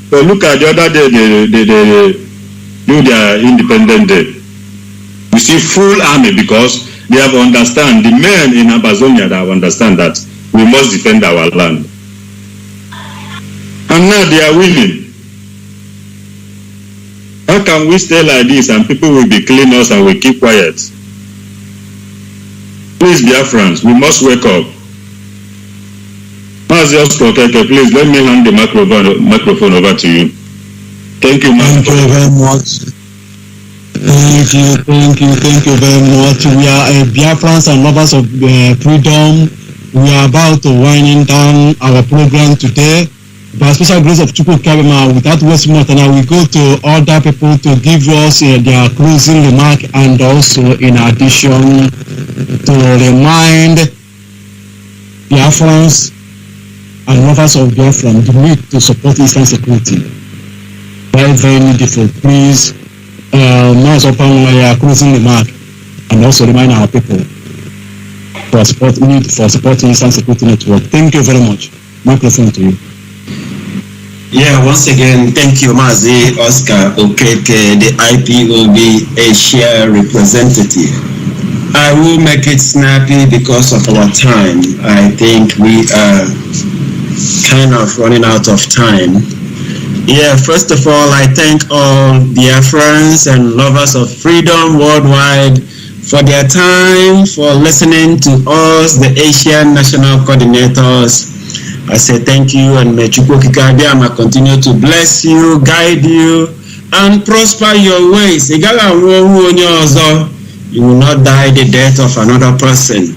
So look at the other day, they do their Independent Day. You see full army, because they have understand, the men in Amazonia that have understand that we must defend our land. And now they are winning. How can we stay like this and people will be killing us and we keep quiet? Please, Biafrans, we must wake up. Mazi Nnamdi, please let me hand the microphone over to you. Thank you, Thank you very much. Thank you very much. We are Biafrans and lovers of freedom. We are about to winding down our program today. By special grace of Chukwu Kabema, without wasting more time, I will go to other people to give us their closing remark, and also in addition to remind Biafrans and lovers of Biafra the need to support Eastern security. Very, very needful. Please, now upon my closing remark, and also remind our people for supporting Eastern Security Network. Thank you very much. Microphone to you. Yeah, once again, thank you, Mazi Oscar Okeke, the IPOB Asia representative. I will make it snappy because of our time. I think we are kind of running out of time. Yeah, first of all, I thank all Biafrans and lovers of freedom worldwide for their time, for listening to us, the Asian National Coordinators. I say thank you, and may Chukwukikabiyama continue to bless you, guide you, and prosper your ways. You will not die the death of another person.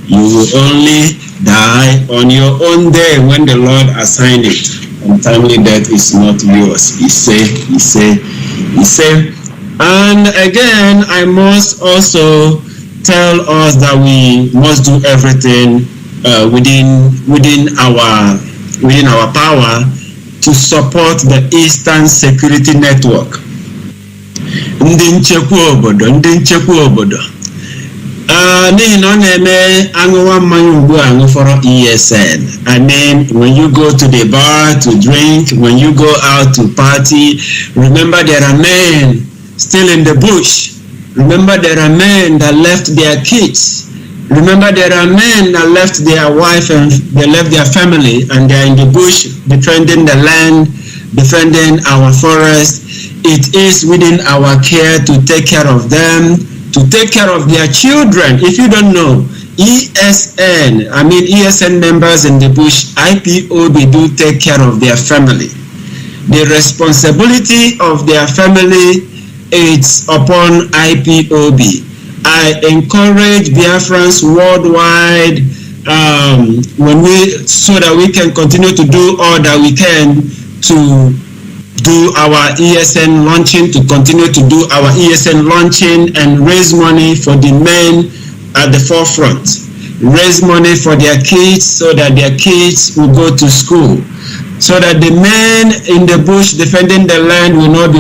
You will only die on your own day when the Lord assigned it. Untimely death is not yours. He say. And again, I must also tell us that we must do everything within our power to support the Eastern Security Network. Ndị nchekwa obodo. N'ihi na ọ na-eme aṅụwa mmanya ugbu a ṅụfọrọ ESN. I mean, when you go to the bar to drink, when you go out to party, remember there are men still in the bush. Remember there are men that left their kids. Remember there are men that left their wife and they left their family and they are in the bush defending the land, defending our forest. It is within our care to take care of them, to take care of their children. If you don't know, ESN members in the bush, IPOB do take care of their family. The responsibility of their family is upon IPOB. I encourage Biafrans worldwide so that we can continue to do all that we can to do our ESN launching, to continue to do our ESN launching and raise money for the men at the forefront. Raise money for their kids so that their kids will go to school. So that the men in the bush defending the land will not be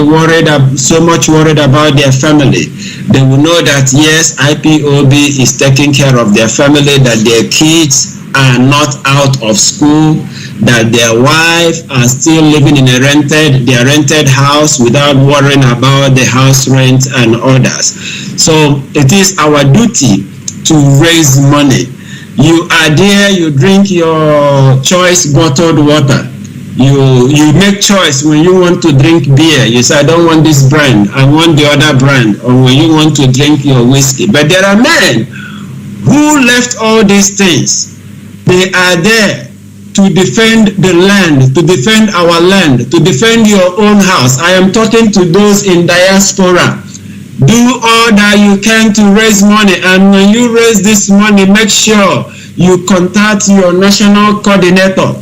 so much worried about their family. They will know that yes, IPOB is taking care of their family, that their kids are not out of school, that their wives are still living in their rented house without worrying about the house rent and others. So it is our duty to raise money. You are there, you drink your choice bottled water. You make choice when you want to drink beer. You say, I don't want this brand, I want the other brand. Or when you want to drink your whiskey. But there are men who left all these things. They are there to defend the land, to defend our land, to defend your own house. I am talking to those in diaspora. Do all that you can to raise money. And when you raise this money, make sure you contact your national coordinator.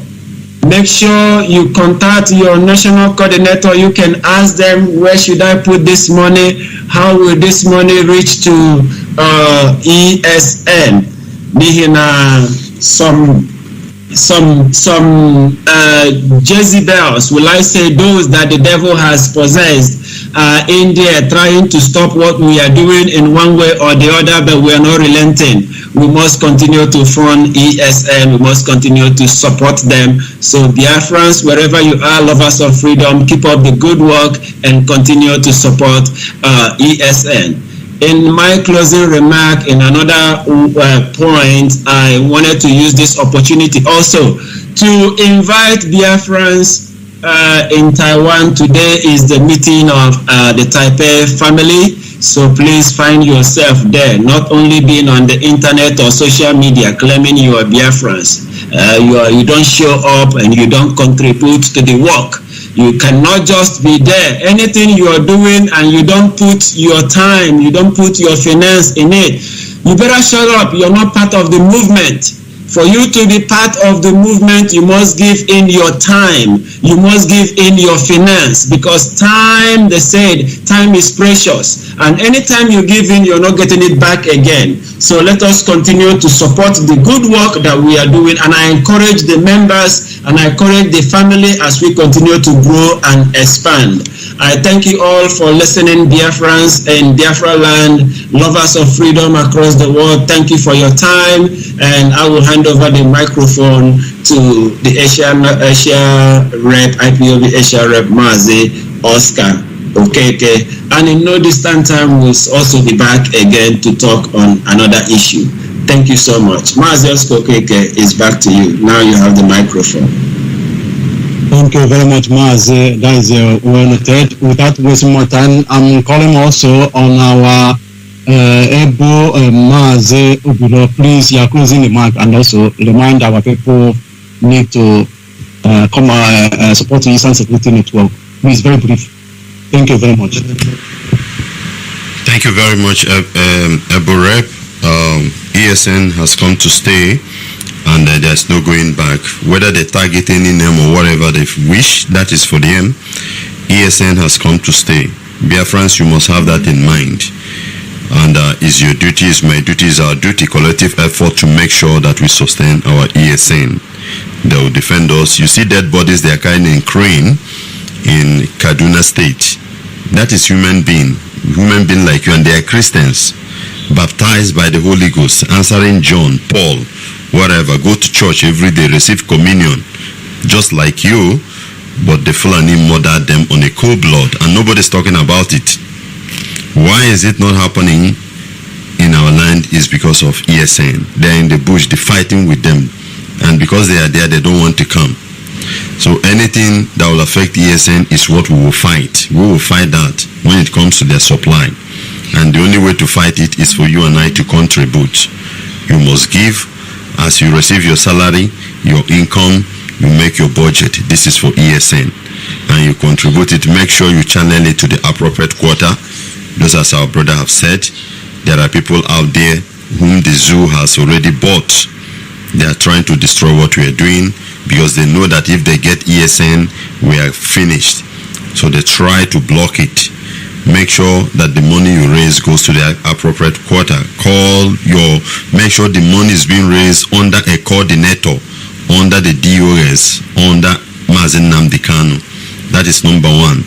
Make sure you contact your national coordinator. You can ask them, where should I put this money? How will this money reach to ESN? Some Jezebels, will I say, those that the devil has possessed, in there trying to stop what we are doing in one way or the other, but we are not relenting. We must continue to fund ESN. We must continue to support them. So Biafrans, wherever you are, lovers of freedom, keep up the good work and continue to support ESN. In my closing remark, in another point, I wanted to use this opportunity also to invite Biafrans in Taiwan. Today is the meeting of the Taipei family. So please find yourself there, not only being on the internet or social media claiming you are Biafrans. You don't show up and you don't contribute to the work. You cannot just be there. Anything you are doing and you don't put your time, you don't put your finance in it, you better shut up. You're not part of the movement. For you to be part of the movement, you must give in your time. You must give in your finance, because time, they said, time is precious. And anytime you give in, you're not getting it back again. So let us continue to support the good work that we are doing. And I encourage the members and I encourage the family as we continue to grow and expand. I thank you all for listening, Biafrans and Biafra land, lovers of freedom across the world. Thank you for your time, and I will hand over the microphone to the Asia Rep, IPOB Asia Rep, Mazi Oscar Okeke. And in no distant time, we'll also be back again to talk on another issue. Thank you so much. Mazi Oscar Okeke is back to you. Now you have the microphone. Thank you very much, Mazi. That is well noted. Without wasting more time, I'm calling also on our Ebo Mazi Ubulo. Please, you are closing the mark, and also remind our people need to come support the Eastern Security Network. Please, very brief. Thank you very much. Thank you very much, Ebo Rep. ESN has come to stay, and there's no going back. Whether they target any name or whatever they wish, that is for them. ESN has come to stay. Biafrans, you must have that in mind. And it's your duty, it's my duty, it's our duty, collective effort to make sure that we sustain our ESN. They will defend us. You see dead bodies, they are carrying in crane in Kaduna State. That is human being like you, and they are Christians, baptized by the Holy Ghost, answering John, Paul, whatever, go to church every day, receive communion, just like you, but the Fulani murdered them on a cold blood, and nobody's talking about it. Why is it not happening in our land? Is because of ESN. They're in the bush, they're fighting with them, and because they are there, they don't want to come. So anything that will affect ESN is what we will fight. We will fight that when it comes to their supply. And the only way to fight it is for you and I to contribute. You must give. As you receive your salary, your income, you make your budget. This is for ESN. And you contribute it. Make sure you channel it to the appropriate quarter. Just as our brother have said, there are people out there whom the zoo has already bought. They are trying to destroy what we are doing because they know that if they get ESN, we are finished. So they try to block it. Make sure that the money you raise goes to the appropriate quarter. Make sure the money is being raised under a coordinator, under the DOS, under Mazi Nnamdi Kanu. That is number one.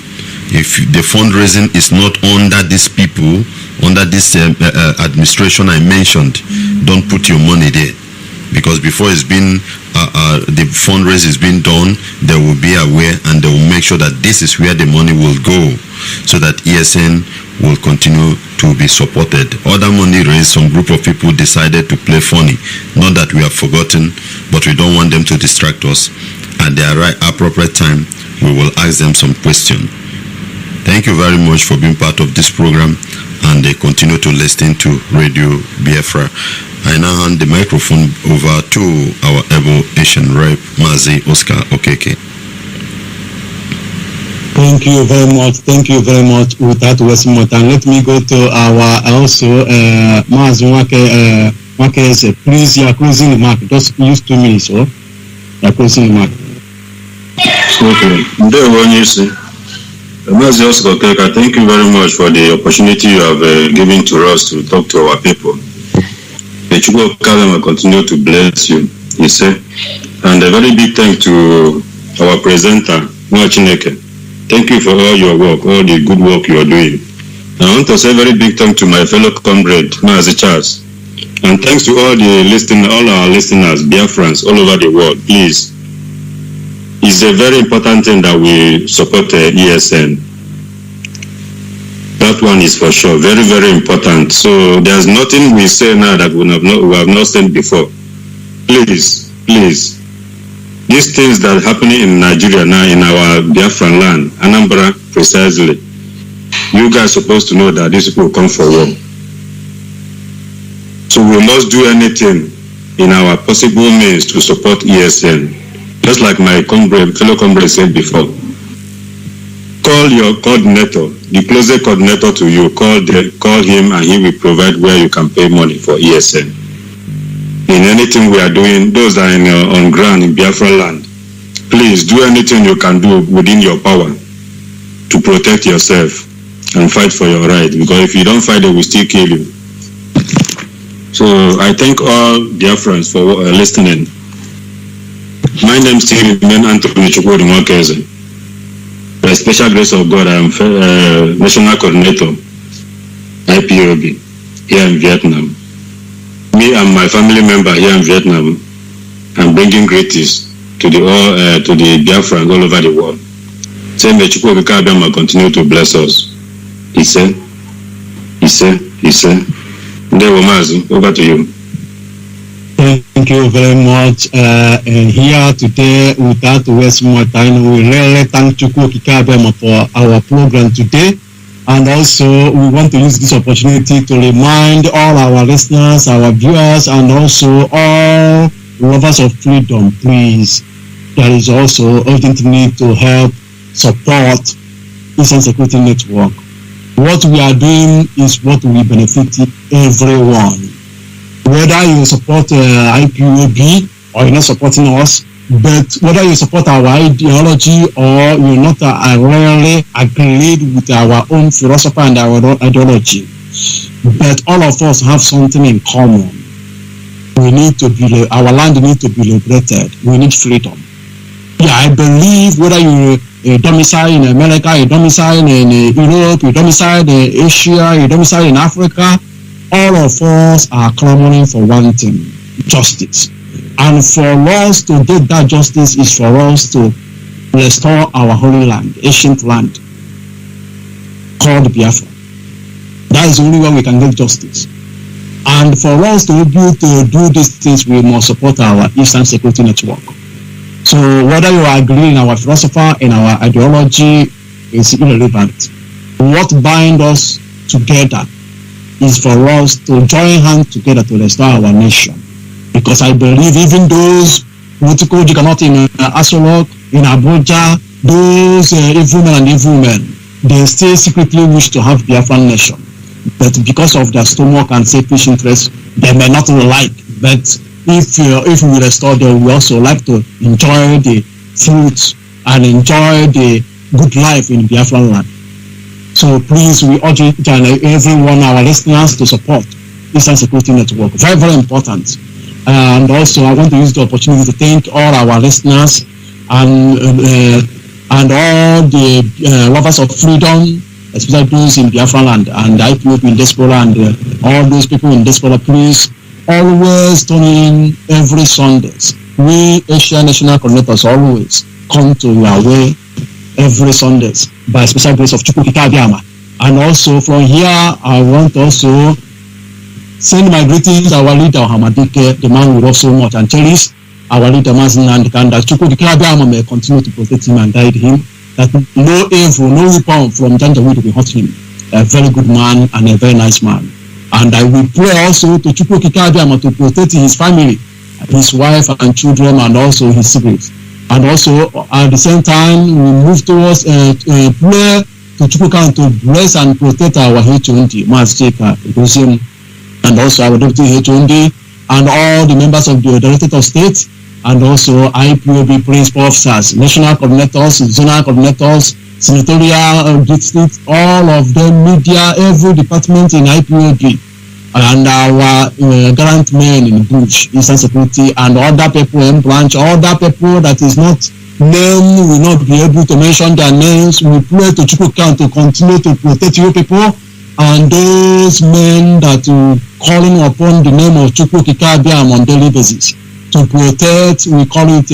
If the fundraising is not under these people, under this administration I mentioned, don't put your money there. Because before it's been the fundraise is being done, they will be aware and they will make sure that this is where the money will go, so that ESN will continue to be supported. Other money raised, some group of people decided to play funny. Not that we have forgotten, but we don't want them to distract us. At the right appropriate time, we will ask them some questions. Thank you very much for being part of this program, and they continue to listen to Radio Biafra. I now hand the microphone over to our Ebo Asian Rep, Mazi Oscar Okeke. Thank you very much. Thank you very much. Without wasting more time, let me go to our also Mazi Nwake. Please, you are closing the mark. Just use 2 minutes, so you are closing the mark. Okay. Mazi Oscar Okeke, thank you very much for the opportunity you have given to us to talk to our people. The Chukwu will continue to bless you, he said. And a very big thank to our presenter, Mwachineke. Thank you for all your work, all the good work you are doing. I want to say a very big thank to my fellow comrade, Mazi Charles. And thanks to all our listeners, Biafrans all over the world, please. It's a very important thing that we support ESN. That one is for sure, very, very important. So there's nothing we say now that we have not said before. Please, these things that are happening in Nigeria now, in our Biafran land, Anambra precisely, you guys are supposed to know that these people come for war. So we must do anything in our possible means to support ESN. Just like my fellow comrade said before. Call your coordinator, the closest coordinator to you, call him and he will provide where you can pay money for ESN. In anything we are doing, those that are on ground in Biafra land, please do anything you can do within your power to protect yourself and fight for your right, because if you don't fight, they will still kill you. So I thank all Biafrans for listening. My name still remains Anthony Chukwu Nwakeze. By special grace of God, I am National Coordinator, Ipob, here in Vietnam. Me and my family member here in Vietnam, I'm bringing greetings to the Biafrans all over the world. Say, may Chukwu Abiyama continue to bless us. He said. Ndewo Mazi, over to you. Thank you very much. And here today, without wasting more time, we really thank Chukwu Kikabema for our program today. And also, we want to use this opportunity to remind all our listeners, our viewers, and also all lovers of freedom, please, there is also urgent need to help support Eastern Security Network. What we are doing is what will benefit everyone. Whether you support IPOB or you're not supporting us, but whether you support our ideology or you're not really agreed with our own philosophy and our own ideology, but all of us have something in common. We need to be, our land needs to be liberated. We need freedom. Yeah, I believe whether you domicile in America, you domicile in Europe, you domicile in Asia, you domicile in Africa, all of us are clamoring for one thing: justice. And for us to get that justice is for us to restore our holy land, ancient land, called Biafra. That is the only way we can get justice. And for us to be able to do these things, we must support our Eastern Security Network. So whether you agree in our philosophy, in our ideology, is irrelevant. What binds us together is for us to join hands together to restore our nation. Because I believe even those political juggernaut in Asolok, in Abuja, those evil men and evil men, they still secretly wish to have Biafran nation. But because of their stomach and selfish interests, they may not like. But if we restore them, we also like to enjoy the fruits and enjoy the good life in Biafran land. So please, we urge everyone, our listeners, to support Eastern Security Network. Very, very important. And also, I want to use the opportunity to thank all our listeners and all the lovers of freedom, especially those in Biafra land and IPOB in diaspora and all those people in diaspora. Please always tune in every Sundays. We Asian National Coordinators always come to your way every Sundays by special grace of Chukwu Kikabiyama. And also from here, I want also send my greetings to our leader, Hamadike, the man we love so much, and cherish our leader, Mazi Nnamdi Kanu, that Chukwu Kikabiyama may continue to protect him and guide him, that no evil, no weapon from Janjaweed will hurt him. A very good man and a very nice man. And I will pray also to Chukwu Kikabiyama to protect his family, his wife and children, and also his siblings. And also, at the same time, we move towards prayer to Chukwu Kikabiyama to bless and protect our HOD, Mazi Nnamdi, and also our deputy HOD, and all the members of the Directorate of State, and also IPOB principal officers, national coordinators, zonal coordinators, senatorial districts, all of them, media, every department in IPOB, and our garant men in Bush, Eastern Security, and other people in branch, other people that is not named, will not be able to mention their names. We pray to Chukwu Kikabiyama to continue to protect you people, and those men that are calling upon the name of Chukwu Kikabiyama on daily basis to protect, we call it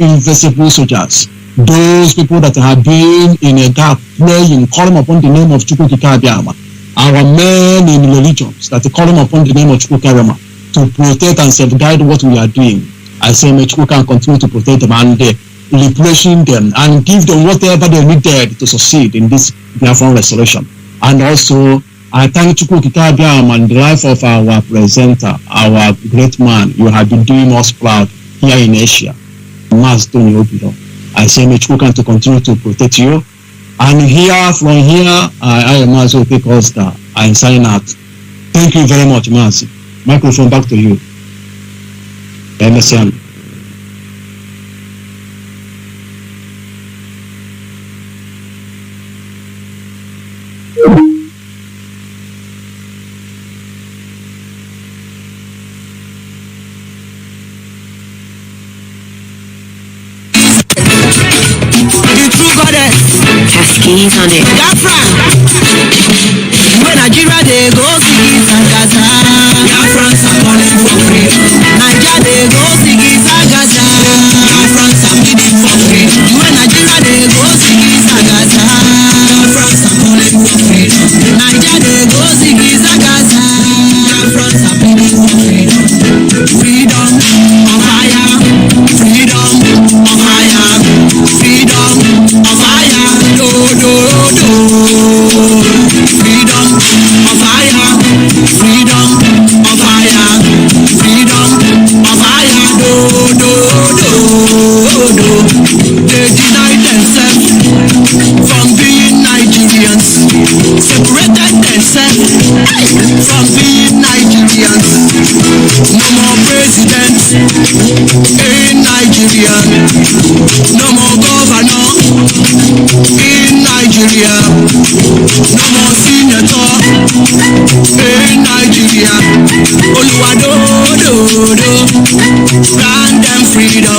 invisible soldiers. Those people that have been in a gap praying, calling upon the name of Chukwu Kikabiyama. Our men in religions that are calling upon the name of Chukwu Kikabiyama to protect and safeguard what we are doing. I say may Chukwu can continue to protect them and liberation them and give them whatever they needed to succeed in this Biafran restoration. And also, I thank Chukwu Kikabiyama and the life of our presenter, our great man. You have been doing us proud here in Asia. I say may Chukwu to continue to protect you. And here, from here, I am Mazi Nnamdi. I sign out. Thank you very much, Mazi. Microphone back to you. MSM. Keys on it. Biafra. When Nigeria they go see Sagaza. Biafrans are calling for freedom. Nigeria they go see Sagaza. Biafrans are pleading for freedom. When Nigeria they go see Sagaza. Biafrans are calling for freedom. Nigeria they go see Sagaza. Biafrans are pleading for freedom. Freedom. Nigeria. No more governor in Nigeria. No more senator in Nigeria. Oluwado, grant them freedom.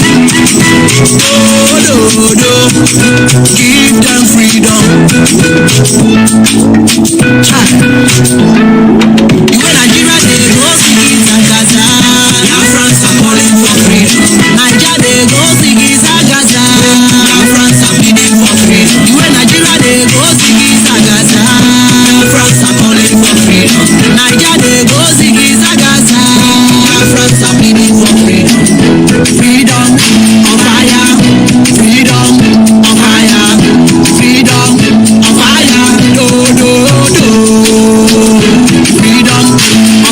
Give them freedom. You in Nigeria, they go sing Zagaza. Biafrans are calling for freedom. Nigeria, they go sing Zagaza. Biafrans are pleading for freedom. You in Nigeria, they go sing Zagaza. Biafrans are calling for freedom. Nigeria, they go sing Zagaza. Biafrans are pleading for freedom. Freedom of fire. Freedom of fire. Freedom of fire. Freedom of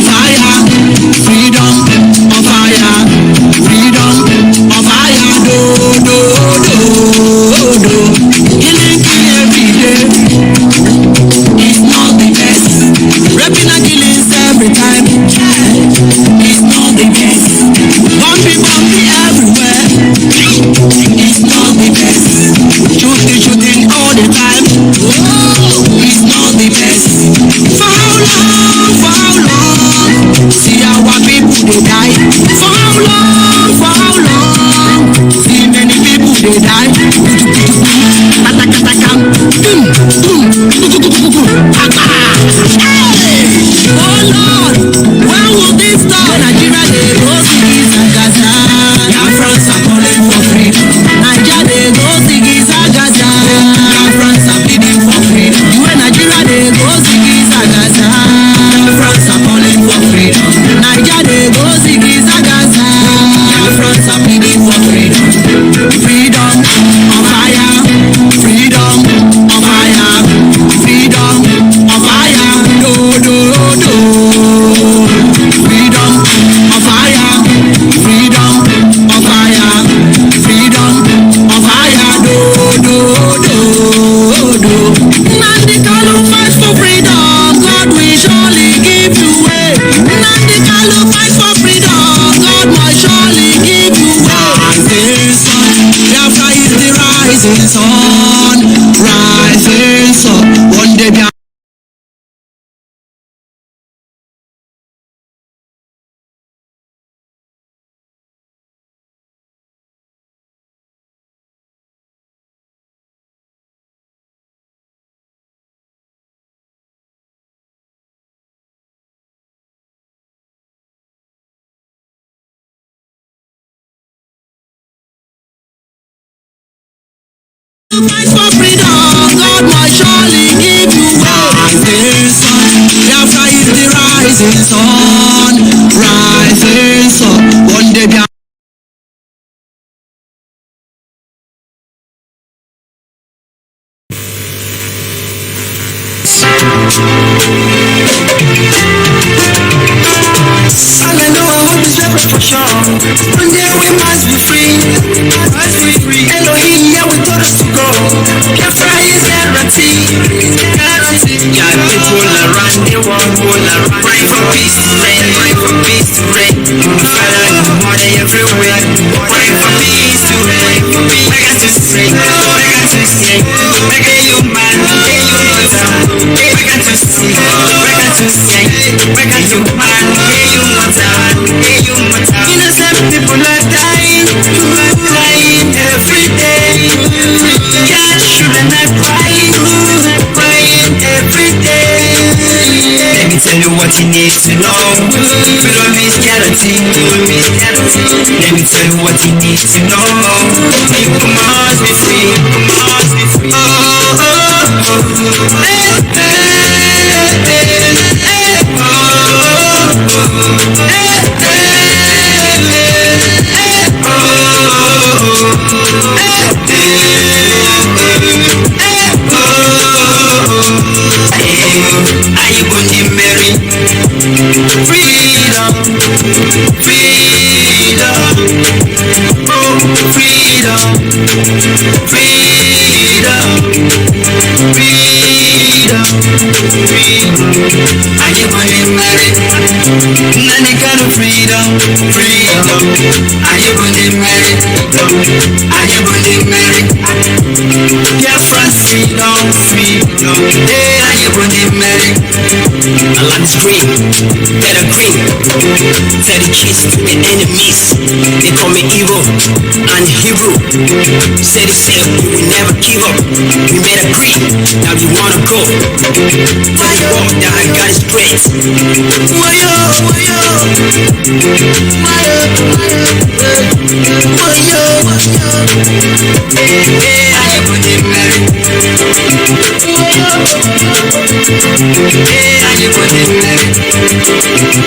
fire. Freedom of fire. Freedom of fire. Killing every day is not the best. Rapping and killings every time is not the best. Bumpy everywhere is not the best. Shooting all the time is not the best. For how long? See our people they die. For how long? See many people they die. Oh Lord, when will this stop? Nigeria they go sing Zagaza. Biafrans are calling for freedom. Nigeria they go sing Zagaza. Biafrans are pleading for freedom. You in Nigeria they go sing Zagaza. Biafrans are calling for freedom. Nigeria they go sing Zagaza. Biafrans are pleading for freedom. Freedom of fire. Freedom of fire. Freedom of fire. Freedom of fire. Freedom of fire. Freedom of fire. Nnamdi Kanu fight for freedom. God will surely give you way. Nnamdi Kanu fight for freedom. God will surely give you way. Rising sun, Biafra is the rising sun. Rising sun, one day Biafra. Fight for freedom, God must surely give you way. Rising sun, Biafra is the rising sun. Rising sun, one day Biafra. All I know, I hope is Biafra for sure. One day we must be free. Elohim, yeah, we told us to go. Biafra is guarantee. Yeah, people around the world pray for peace to reign, pray for peace to reign. Father, good morning everywhere. Pray for peace to reign. Make us to sing, make us to sing. Make a human, make a human. Make us to sing, make us to sing. Make a human, make a human. Innocent people are dying every day. Yeah, children are crying every day. Let me tell you what you need to know. Freedom is guaranteed. Let me tell you what you need to know. People must be free. Must be free. Are you going to marry? Freedom, freedom, oh freedom, freedom, freedom, freedom. Are you going to marry? Nnamdi Kanu freedom, freedom. Are you going to marry? anyị bụ ndị mmeri. Biafra freedom, freedom, anyị bụ ndị mmeri. Our land is green, better green. Tell the kids to the enemies, they call me evil and hero. Say the same, we will never give up. We made a agree, now we wanna go. For the war that I got is great. Wayo, wayo, wayo, wayo, hey, I am on the married. Wayo, hey, I am on the married.